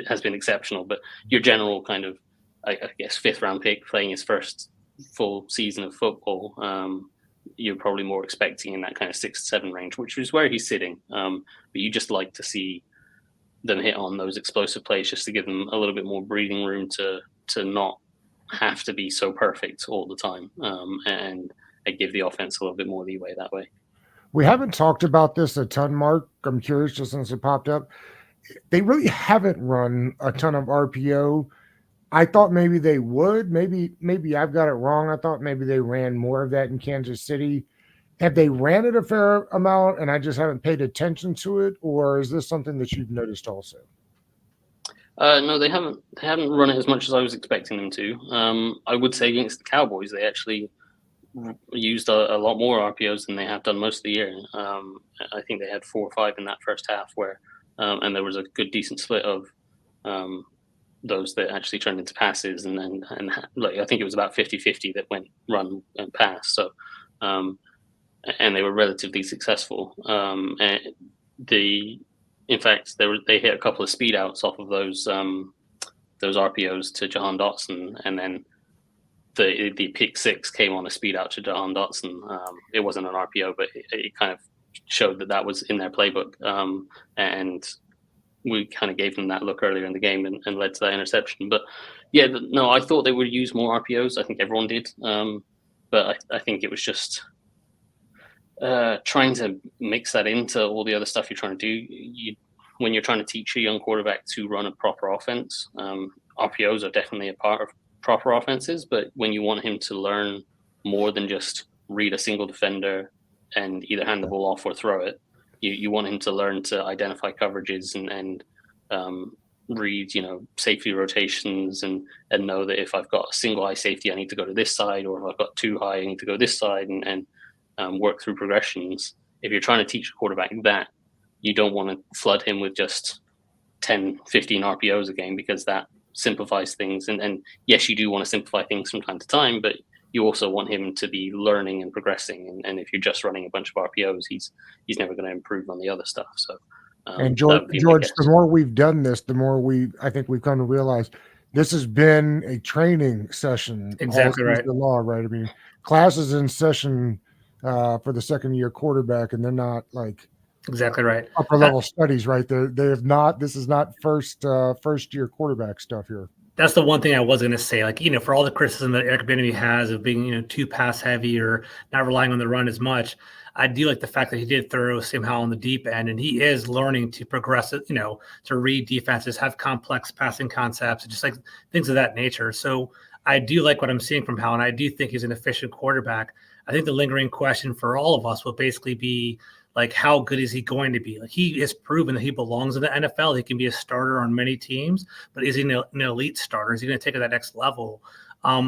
has been exceptional, but your general kind of, I guess, 5th round pick playing his first full season of football, you're probably more expecting in that kind of 6 to 7 range, which is where he's sitting. But you just like to see them hit on those explosive plays just to give them a little bit more breathing room to not have to be so perfect all the time, and give the offense a little bit more leeway that way. We haven't talked about this a ton, Mark. I'm curious just since it popped up. They really haven't run a ton of RPO. I thought maybe they would. Maybe I've got it wrong. I thought maybe they ran more of that in Kansas City. Have they ran it a fair amount and I just haven't paid attention to it? Or is this something that you've noticed also? No, they haven't run it as much as I was expecting them to. I would say against the Cowboys, they actually used a lot more RPOs than they have done most of the year. I think they had 4 or 5 in that first half where, and there was a good decent split of those that actually turned into passes, and I think it was about 50-50 that went run and pass. So, and they were relatively successful. And in fact, they hit a couple of speed outs off of those RPOs to Jahan Dotson, and then the pick 6 came on a speed out to Jahan Dotson. It wasn't an RPO, but it kind of showed that was in their playbook. And we kind of gave them that look earlier in the game and led to that interception. But yeah, no, I thought they would use more RPOs. I think everyone did. But I think it was just trying to mix that into all the other stuff you're trying to do. When you're trying to teach a young quarterback to run a proper offense, RPOs are definitely a part of proper offenses, but when you want him to learn more than just read a single defender and either hand the ball off or throw it, you want him to learn to identify coverages and read, safety rotations and know that if I've got a single high safety, I need to go to this side, or if I've got 2 high, I need to go this side and work through progressions. If you're trying to teach a quarterback that, you don't want to flood him with just 10, 15 RPOs a game because that simplifies things. And yes, you do want to simplify things from time to time, but you also want him to be learning and progressing. And if you're just running a bunch of RPOs, he's never going to improve on the other stuff. So, and George, the more we've done this, the more I think we've come to realize this has been a training session Exactly all right. season long, right? I mean, class is in session for the second year quarterback, and they're not like Exactly right. upper level studies, right? They have not. This is not first year quarterback stuff here. That's the one thing I was going to say. Like, for all the criticism that Eric Bieniemy has of being, too pass heavy or not relying on the run as much, I do like the fact that he did throw Sam Howell on the deep end, and he is learning to progress it, to read defenses, have complex passing concepts, just like things of that nature. So I do like what I'm seeing from Howell, and I do think he's an efficient quarterback. I think the lingering question for all of us will basically be, like, how good is he going to be? Like, he has proven that he belongs in the NFL. He can be a starter on many teams, but is he an elite starter? Is he going to take it to that next level? I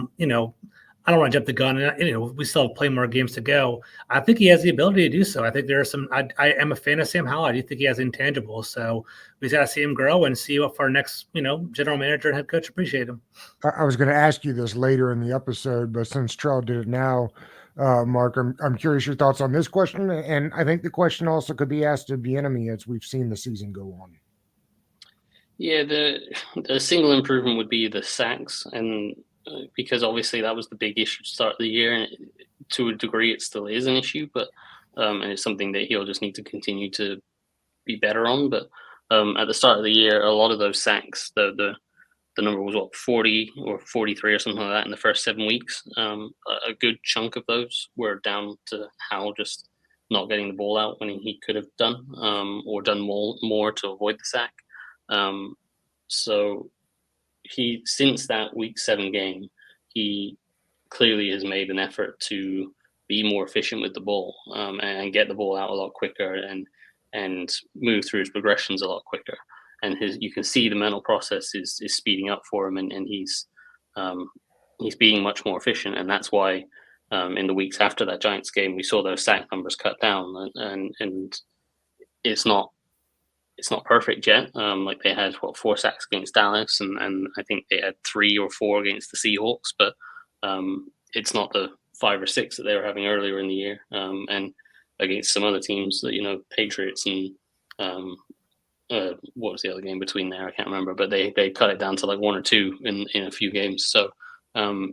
don't want to jump the gun. And, we still have play more games to go. I think he has the ability to do so. I think there are some. I am a fan of Sam Howell. I do think he has intangibles. So we just got to see him grow and see what for our next, general manager and head coach appreciate him. I was going to ask you this later in the episode, but since Trell did it now, Mark, I'm curious your thoughts on this question, and I think the question also could be asked of Bieniemy as we've seen the season go on. Yeah, the single improvement would be the sacks, and because obviously that was the big issue to start the year, and to a degree it still is an issue, but and it's something that he'll just need to continue to be better on. But at the start of the year, a lot of those sacks, the number was 40 or 43 or something like that in the first 7 weeks. A good chunk of those were down to Howell just not getting the ball out when he could have done, or done more to avoid the sack. So he, since that week 7 game, he clearly has made an effort to be more efficient with the ball, and get the ball out a lot quicker, and move through his progressions a lot quicker. And you can see the mental process is speeding up for him, and he's being much more efficient. And that's why in the weeks after that Giants game, we saw those sack numbers cut down, and it's not perfect yet. Like, they had 4 sacks against Dallas, and I think they had 3 or 4 against the Seahawks, but it's not the 5 or 6 that they were having earlier in the year, and against some other teams that Patriots and what was the other game between there? I can't remember, but they cut it down to like 1 or 2 in a few games. So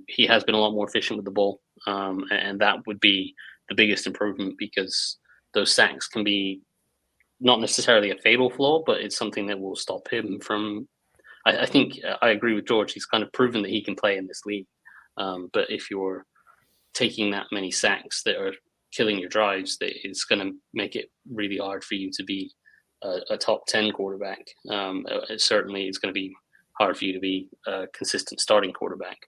he has been a lot more efficient with the ball, and that would be the biggest improvement, because those sacks can be not necessarily a fatal flaw, but it's something that will stop him from. I think I agree with George. He's kind of proven that he can play in this league, but if you're taking that many sacks that are killing your drives, that it's going to make it really hard for you to be a top 10 quarterback. Certainly, it's going to be hard for you to be a consistent starting quarterback.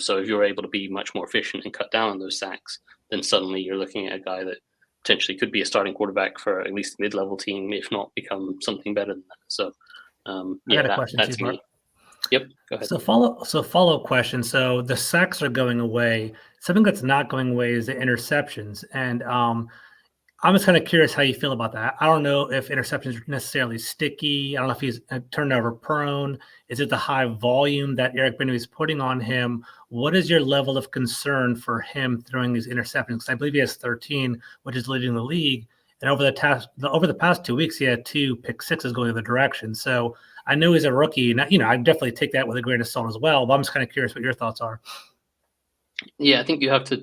So if you're able to be much more efficient and cut down on those sacks, then suddenly you're looking at a guy that potentially could be a starting quarterback for at least a mid-level team, if not become something better than that. So, I got a question that's too, Mark. me. Yep, go ahead. So follow-up question. So the sacks are going away. Something that's not going away is the interceptions. And I'm just kind of curious how you feel about that. I don't know if interceptions are necessarily sticky. I don't know if he's turnover prone. Is it the high volume that Eric Bieniemy is putting on him? What is your level of concern for him throwing these interceptions? Because I believe he has 13, which is leading the league. And over the past 2 weeks, he had 2 pick sixes going the other direction. So I know he's a rookie. And, I definitely take that with a grain of salt as well. But I'm just kind of curious what your thoughts are. Yeah, I think you have to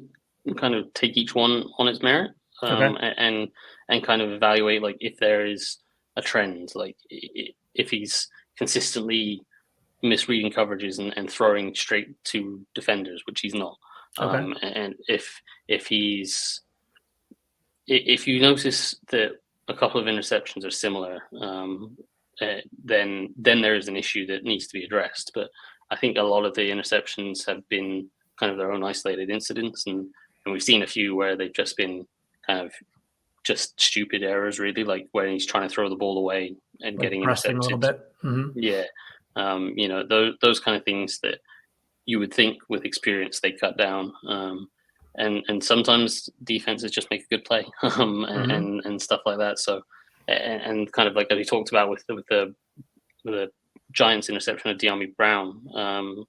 kind of take each one on its merit, Okay. and kind of evaluate, like, if there is a trend, like if he's consistently misreading coverages and throwing straight to defenders, which he's not. Okay. And if you notice that a couple of interceptions are similar, then there is an issue that needs to be addressed. But I think a lot of the interceptions have been kind of their own isolated incidents, and we've seen a few where they've just been kind of just stupid errors, really, like when he's trying to throw the ball away and Like getting pressing intercepted. a little bit. Mm-hmm. Yeah, those kind of things that you would think with experience they cut down. And sometimes defenses just make a good play, and stuff like that. So, and kind of like as we talked about with the Giants interception of De'Ami Brown,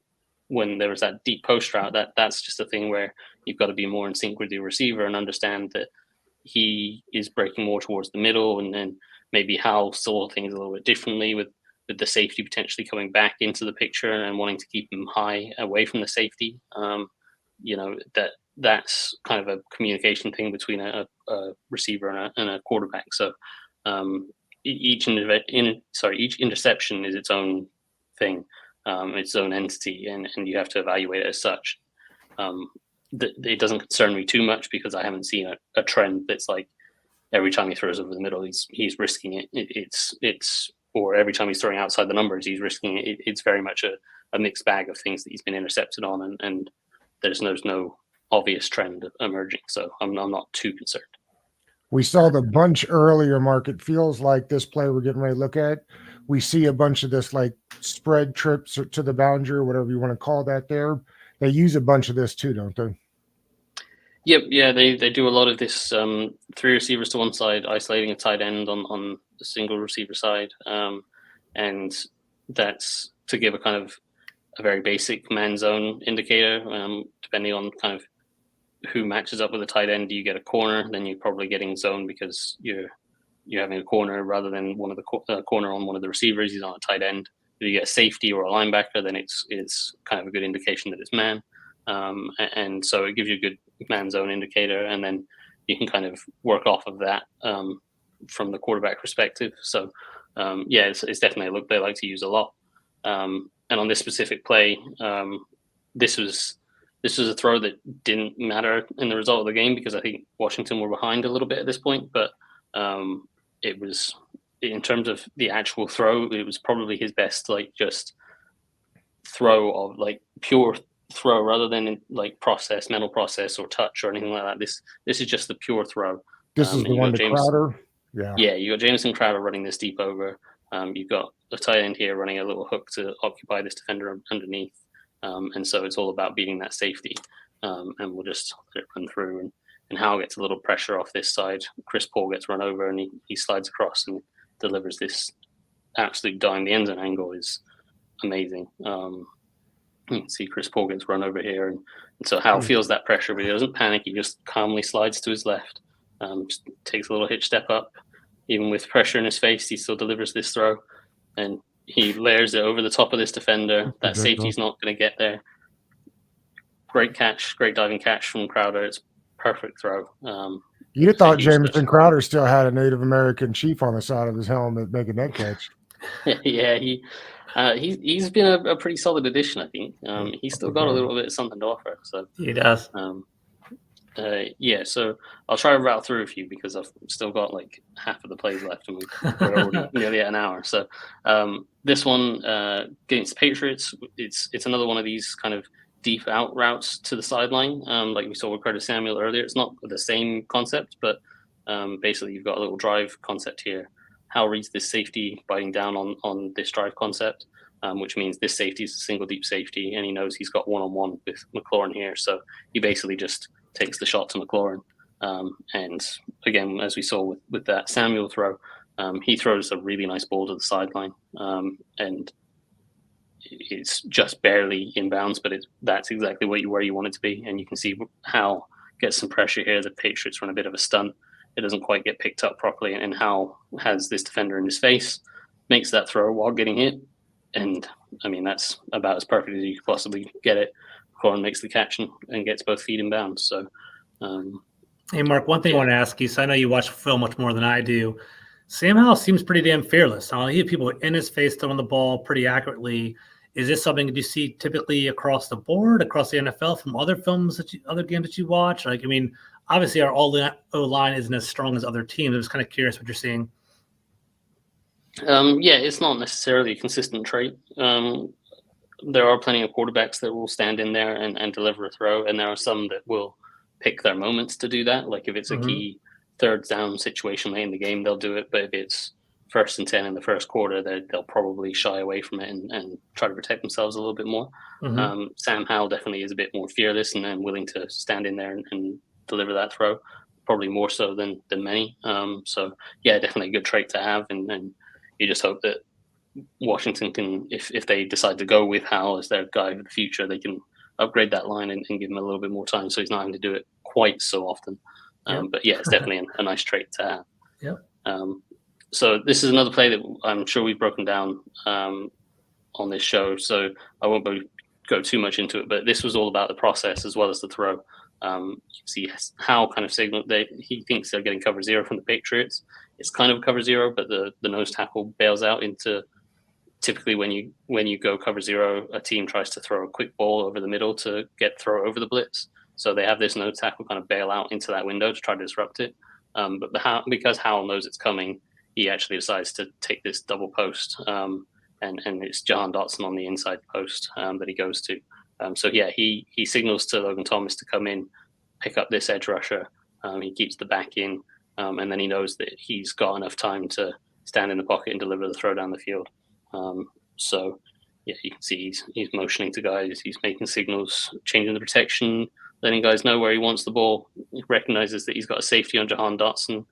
when there was that deep post route, that's just a thing where you've got to be more in sync with your receiver and understand that he is breaking more towards the middle, and then maybe Howell saw things a little bit differently with with the safety potentially coming back into the picture and wanting to keep him high away from the safety. That's kind of a communication thing between a receiver and a quarterback. So each interception is its own thing, its own entity, and you have to evaluate it as such. It doesn't concern me too much because I haven't seen a trend that's like every time he throws over the middle, he's risking it. It's or every time he's throwing outside the numbers, he's risking it. It's very much a mixed bag of things that he's been intercepted on, and there's no obvious trend emerging. So I'm not too concerned. We saw the bunch earlier, Mark. It feels like this play we're getting ready to look at. We see a bunch of this like spread trips to the boundary or whatever you want to call that there. They use a bunch of this too, don't they? Yep, yeah, they do a lot of this 3 receivers to one side, isolating a tight end on the single receiver side. And that's to give a kind of a very basic man zone indicator, depending on kind of who matches up with a tight end. You get a corner, then you're probably getting zone because you're having a corner rather than one of the corner on one of the receivers. He's on a tight end. If you get a safety or a linebacker, then it's kind of a good indication that it's man. And so it gives you a good man zone indicator, and then you can kind of work off of that from the quarterback perspective. So it's definitely a look they like to use a lot. And on this specific play, this was a throw that didn't matter in the result of the game because I think Washington were behind a little bit at this point, but it was, in terms of the actual throw, it was probably his best just throw of pure throw rather than mental process or touch or anything like that. This is just the pure throw. This is the one to Crowder. Yeah, you got Jameson Crowder running this deep over. You've got the tight end here running a little hook to occupy this defender underneath. And so it's all about beating that safety. And we'll just let it run through. And Howell gets a little pressure off this side. Chris Paul gets run over and he slides across and delivers this absolute dime. The end zone angle is amazing. You can see Chris Paul gets run over here. And so Howell feels that pressure, but he doesn't panic. He just calmly slides to his left. Just takes a little hitch step up. Even with pressure in his face, he still delivers this throw. And he layers it over the top of this defender. That safety's not going to get there. Great catch, great diving catch from Crowder. It's perfect throw. You'd have thought Jameson Crowder still had a Native American chief on the side of his helmet making that catch. Yeah, he's been a pretty solid addition, I think. He's still got a little bit of something to offer. So he does. So I'll try to route through a few because I've still got half of the plays left and we're already nearly at an hour. So this one against Patriots, it's another one of these kind of deep out routes to the sideline, like we saw with Curtis Samuel earlier. It's not the same concept, but basically you've got a little drive concept here. Howell reads this safety biting down on this drive concept, which means this safety is a single deep safety, and he knows he's got one-on-one with McLaurin here. So he basically just takes the shot to McLaurin. And again, as we saw with that Samuel throw, he throws a really nice ball to the sideline. And it's just barely inbounds, but that's exactly where you want it to be. And you can see Howell gets some pressure here. The Patriots run a bit of a stunt. It doesn't quite get picked up properly. And Howell has this defender in his face, makes that throw while getting hit. And I mean, that's about as perfect as you could possibly get it. McLaurin makes the catch and gets both feet in bounds. So, hey, Mark, one thing I want to ask you, so I know you watch film much more than I do. Sam Howell seems pretty damn fearless. He had people in his face throwing the ball pretty accurately. Is this something that you see typically across the board, across the NFL from other games that you watch? Obviously our O-line isn't as strong as other teams. I'm just kind of curious what you're seeing. It's not necessarily a consistent trait. There are plenty of quarterbacks that will stand in there and deliver a throw, and there are some that will pick their moments to do that. Like if it's a key third down situation late in the game, they'll do it. But if it's 1st and 10 in the first quarter, they'll probably shy away from it and try to protect themselves a little bit more. Sam Howell definitely is a bit more fearless and willing to stand in there and deliver that throw, probably more so than many. Definitely a good trait to have. And you just hope that Washington can, if they decide to go with Howell as their guy for the future, they can upgrade that line and give him a little bit more time so he's not having to do it quite so often. But yeah, it's definitely a nice trait to have. Yep. So this is another play that I'm sure we've broken down on this show, so I won't go too much into it. But this was all about the process as well as the throw. You can see how kind of signal he thinks they're getting cover zero from the Patriots. It's kind of cover zero, but the nose tackle bails out into. Typically, when you go cover zero, a team tries to throw a quick ball over the middle to get throw over the blitz. So they have this nose tackle kind of bail out into that window to try to disrupt it. But because Howell knows it's coming, he actually decides to take this double post, and it's Jahan Dotson on the inside post that he goes to. So yeah, he signals to Logan Thomas to come in, pick up this edge rusher. He keeps the back in, and then he knows that he's got enough time to stand in the pocket and deliver the throw down the field. So yeah, you can see he's motioning to guys, he's making signals, changing the protection, letting guys know where he wants the ball. He recognizes that he's got a safety on Jahan Dotson.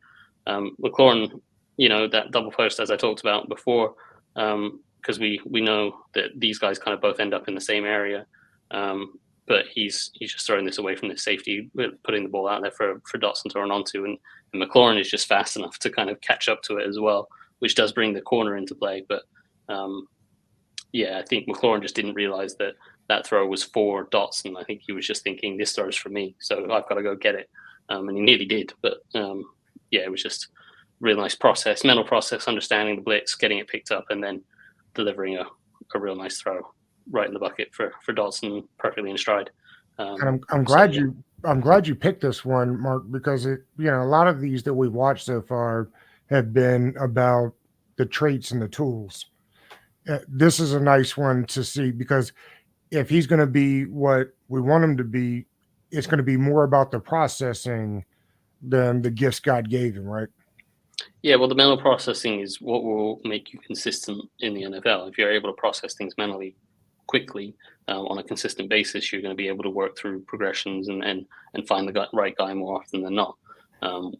McLaurin, that double post as I talked about before, because we know that these guys kind of both end up in the same area. But he's just throwing this away from the safety, putting the ball out there for Dotson to run onto, and McLaurin is just fast enough to kind of catch up to it as well, which does bring the corner into play. But I think McLaurin just didn't realize that throw was for Dotson. I think he was just thinking, this throw is for me, so I've got to go get it. And he nearly did. But it was just real nice mental process, understanding the blitz, getting it picked up, and then delivering a real nice throw right in the bucket for Dotson, perfectly in stride. And I'm glad you picked this one, Mark, because a lot of these that we've watched so far have been about the traits and the tools. This is a nice one to see, because if he's going to be what we want him to be, it's going to be more about the processing than the gifts God gave him, right? Yeah, well, the mental processing is what will make you consistent in the NFL. If you're able to process things mentally quickly on a consistent basis, you're going to be able to work through progressions and find the right guy more often than not.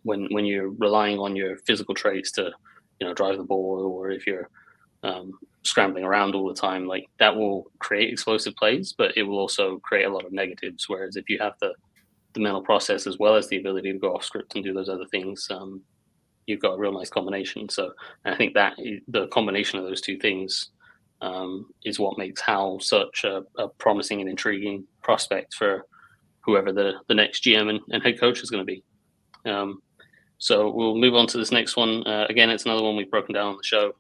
When you're relying on your physical traits to drive the ball, or if you're scrambling around all the time, like that will create explosive plays, but it will also create a lot of negatives. Whereas if you have the mental process as well as the ability to go off script and do those other things, you've got a real nice combination. So I think that the combination of those two things is what makes Howell such a promising and intriguing prospect for whoever the next GM and head coach is going to be. So we'll move on to this next one. Again, it's another one we've broken down on the show.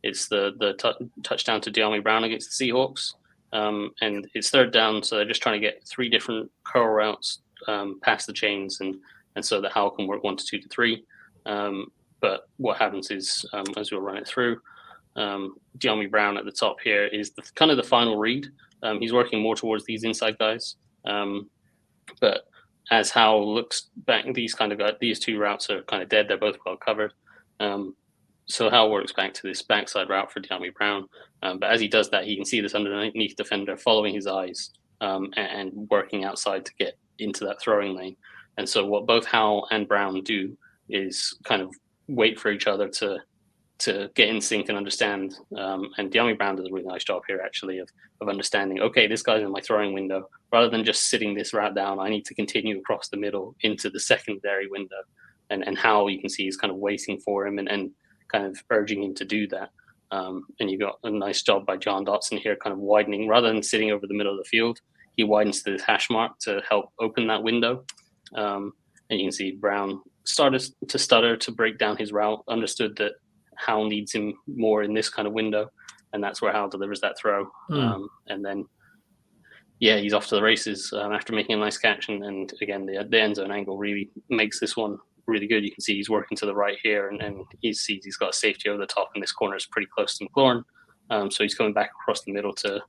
It's the touchdown to De'Ami Brown against the Seahawks. And it's third down, so they're just trying to get three different curl routes past the chains, and so that Howell can work 1 to 2 to 3. But what happens is, as we'll run it through, De'Ami Brown at the top here is kind of the final read. He's working more towards these inside guys. But as Howell looks back, these two routes are kind of dead. They're both well covered. So Howell works back to this backside route for De'Ami Brown. But as he does that, he can see this underneath defender following his eyes and working outside to get into that throwing lane. And so what both Howell and Brown do is kind of wait for each other to get in sync and understand. And De'Ami Brown does a really nice job here, actually, of understanding, okay, this guy's in my throwing window. Rather than just sitting this route down, I need to continue across the middle into the secondary window. And Howell, you can see, is kind of waiting for him and kind of urging him to do that. And you got a nice job by Jahan Dotson here, kind of widening. Rather than sitting over the middle of the field, he widens to this hash mark to help open that window. And you can see Brown started to stutter to break down his route, understood that Howell needs him more in this kind of window, and that's where Howell delivers that throw. And then, he's off to the races after making a nice catch. And again, the end zone angle really makes this one really good. You can see he's working to the right here, and he sees he's got a safety over the top, and this corner is pretty close to McLaurin. So he's coming back across the middle to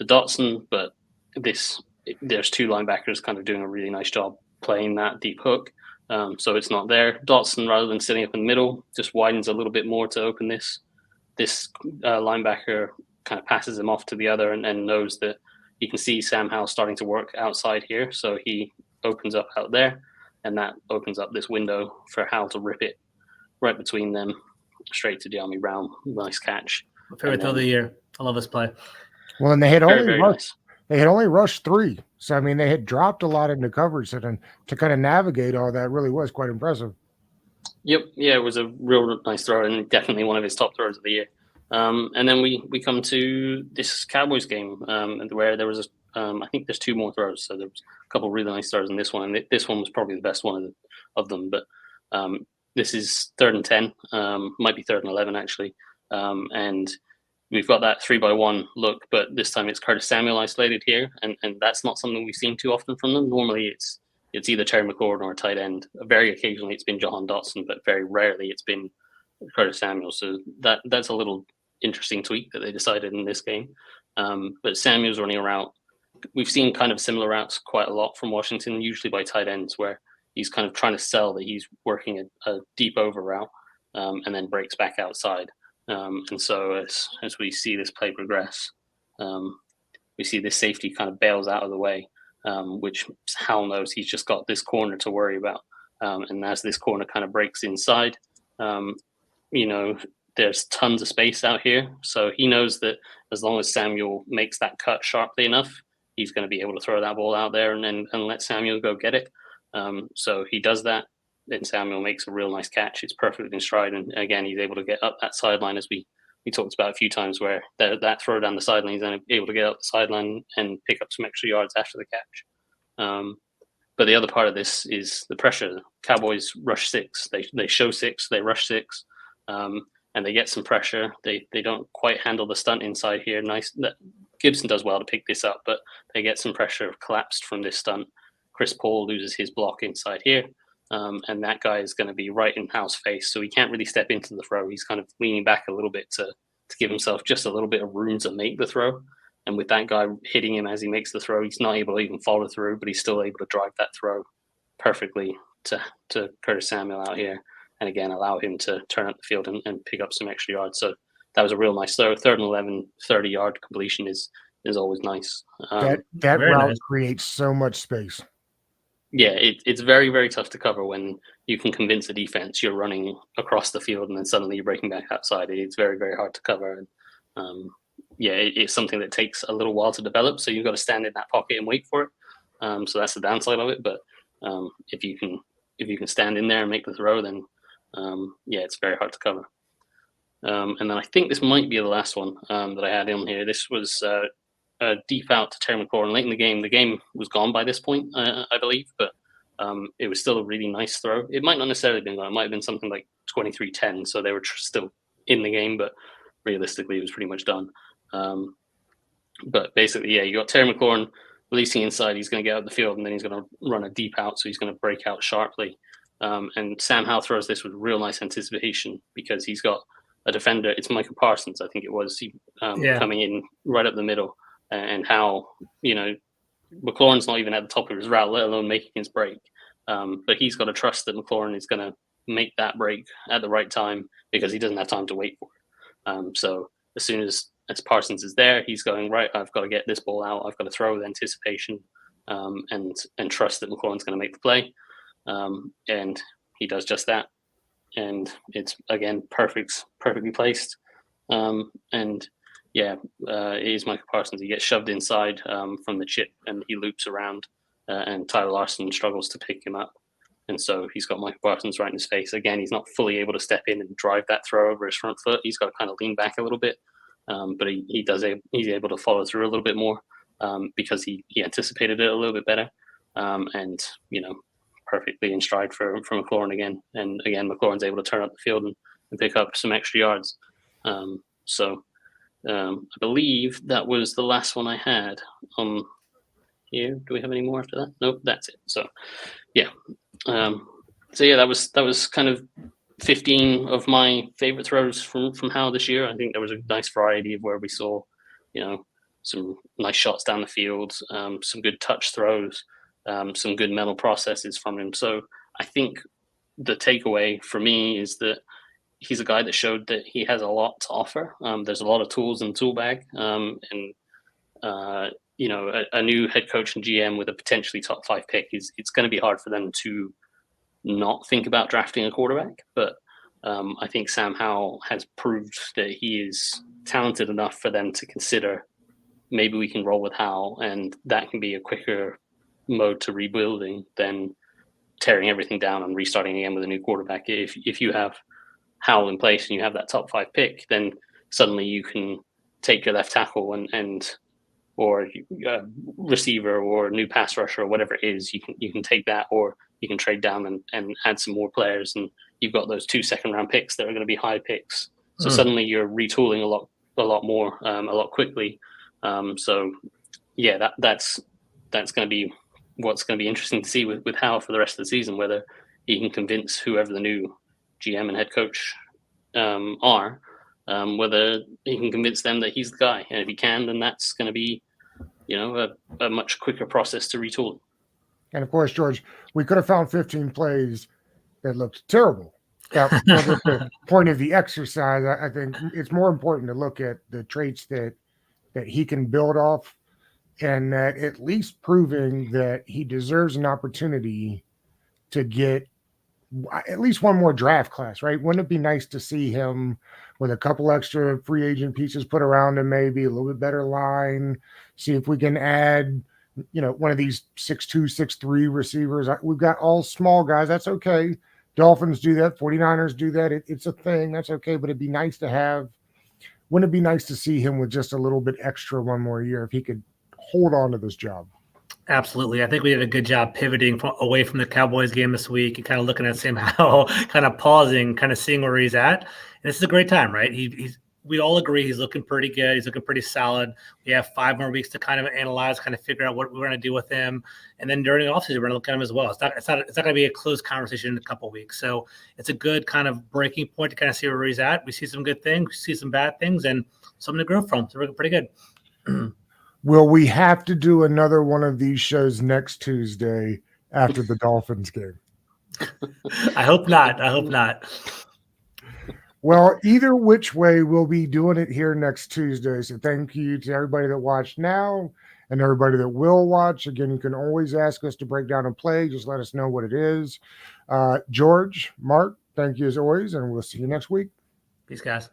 Dotson, but there's two linebackers kind of doing a really nice job playing that deep hook. So it's not there. Dotson, rather than sitting up in the middle, just widens a little bit more to open this linebacker, kind of passes him off to the other, and knows that you can see Sam Howell starting to work outside here. So he opens up out there, and that opens up this window for Howell to rip it right between them, straight to De'Ami Brown. Nice catch. My favorite throw of the year. I love this play. Well, and they had Very, very nice. They had only rushed 3. So, I mean, they had dropped a lot into coverage. So then to kind of navigate all that really was quite impressive. Yep, yeah, it was a real nice throw and definitely one of his top throws of the year. And then we come to this Cowboys game where there was I think there's two more throws, so there was a couple of really nice throws in this one, and this one was probably the best one of them. But this is 3rd and 10, might be 3rd and 11 actually, and we've got that 3-by-1 look, but this time it's Curtis Samuel isolated here, and that's not something we've seen too often from them. Normally it's either Terry McLaurin or a tight end. Very occasionally it's been Jahan Dotson, but very rarely it's been Curtis Samuel. So that's a little interesting tweak that they decided in this game. But Samuel's running a route. We've seen kind of similar routes quite a lot from Washington, usually by tight ends, where he's kind of trying to sell that he's working a deep over route and then breaks back outside. And so as we see this play progress, we see this safety kind of bails out of the way, which Howell knows he's just got this corner to worry about. And as this corner kind of breaks inside, there's tons of space out here. So he knows that as long as Samuel makes that cut sharply enough, he's going to be able to throw that ball out there and let Samuel go get it. So he does that. Then Samuel makes a real nice catch. It's perfectly in stride. And again, he's able to get up that sideline as we talked about a few times where that throw down the sideline, he's then able to get up the sideline and pick up some extra yards after the catch. But the other part of this is the pressure. Cowboys rush 6. They show 6. They rush 6. And they get some pressure. They don't quite handle the stunt inside here. Nice. Gibson does well to pick this up, but they get some pressure collapsed from this stunt. Chris Paul loses his block inside here. And that guy is going to be right in Howell's face. So he can't really step into the throw. He's kind of leaning back a little bit to give himself just a little bit of room to make the throw. And with that guy hitting him as he makes the throw, he's not able to even follow through, but he's still able to drive that throw perfectly to Curtis Samuel out here. And again, allow him to turn up the field and pick up some extra yards. So that was a real nice throw. 3rd and 11, 30-yard completion is always nice. That route nice. Creates so much space. Yeah, it's very, very tough to cover when you can convince a defense you're running across the field and then suddenly you're breaking back outside. It's very, very hard to cover. And it's something that takes a little while to develop. So you've got to stand in that pocket and wait for it. So that's the downside of it. But if you can stand in there and make the throw, then it's very hard to cover. And then I think this might be the last one that I had in here. This was a deep out to Terry McLaurin late in the game. The game was gone by this point, I believe, but it was still a really nice throw. It might not necessarily have been gone. It might have been something like 23-10, so they were still in the game, but realistically, it was pretty much done. But basically, you got Terry McLaurin releasing inside. He's going to get out the field, and then he's going to run a deep out, so he's going to break out sharply. And Sam Howell throws this with real nice anticipation because he's got a defender. It's Michael Parsons, I think it was, coming in right up the middle. And how, McLaurin's not even at the top of his route, let alone making his break. But he's got to trust that McLaurin is going to make that break at the right time because he doesn't have time to wait for it. So as soon as Parsons is there, he's going, right, I've got to get this ball out. I've got to throw with anticipation and trust that McLaurin's going to make the play. And he does just that. And it's, again, perfectly placed. It is Michael Parsons. He gets shoved inside from the chip and he loops around and Tyler Larson struggles to pick him up. And so he's got Michael Parsons right in his face. Again, he's not fully able to step in and drive that throw over his front foot. He's got to kind of lean back a little bit. But he's able to follow through a little bit more because he anticipated it a little bit better. Perfectly in stride for McLaurin again. And again, McLaurin's able to turn up the field and pick up some extra yards. I believe that was the last one I had on here. Do we have any more after that? Nope, that's it. So, that was kind of 15 of my favorite throws from Howell this year. I think there was a nice variety of where we saw, some nice shots down the field, some good touch throws, some good mental processes from him. So I think the takeaway for me is that he's a guy that showed that he has a lot to offer. There's a lot of tools in the tool bag. A new head coach and GM with a potentially top 5 pick it's going to be hard for them to not think about drafting a quarterback. But I think Sam Howell has proved that he is talented enough for them to consider maybe we can roll with Howell, and that can be a quicker mode to rebuilding than tearing everything down and restarting again with a new quarterback. If you have Howell in place and you have that top 5 pick, then suddenly you can take your left tackle and or receiver or new pass rusher or whatever it is. You can take that, or you can trade down and add some more players, and you've got those 2 second-round picks that are going to be high picks. So suddenly you're retooling a lot more, a lot quickly. So yeah, that's going to be what's going to be interesting to see with Howell for the rest of the season, whether he can convince whoever the new GM and head coach are, whether he can convince them that he's the guy. And if he can, then that's going to be, a much quicker process to retool. And of course, George, we could have found 15 plays that looked terrible. That wasn't the point of the exercise. I think it's more important to look at the traits that he can build off, and that at least proving that he deserves an opportunity to get at least one more draft class, right? Wouldn't it be nice to see him with a couple extra free agent pieces put around him, maybe a little bit better line, see if we can add, one of these 6'2", 6'3" receivers. We've got all small guys. That's okay. Dolphins do that. 49ers do that. It's a thing. That's okay. But it'd be nice to have, wouldn't it be nice to see him with just a little bit extra one more year if he could hold on to this job? Absolutely. I think we did a good job pivoting away from the Cowboys game this week and kind of looking at Sam Howell, kind of pausing, kind of seeing where he's at. And this is a great time, right? We all agree he's looking pretty good. He's looking pretty solid. We have 5 more weeks to kind of analyze, kind of figure out what we're going to do with him. And then during the offseason, we're going to look at him as well. It's not going to be a closed conversation in a couple of weeks. So it's a good kind of breaking point to kind of see where he's at. We see some good things, we see some bad things, and something to grow from. So we're looking pretty good. Will we have to do another one of these shows next Tuesday after the Dolphins game? I hope not. Well, either which way, we'll be doing it here next Tuesday. So thank you to everybody that watched now and everybody that will watch. Again, you can always ask us to break down a play. Just let us know what it is. George, Mark, thank you as always, and we'll see you next week. Peace, guys.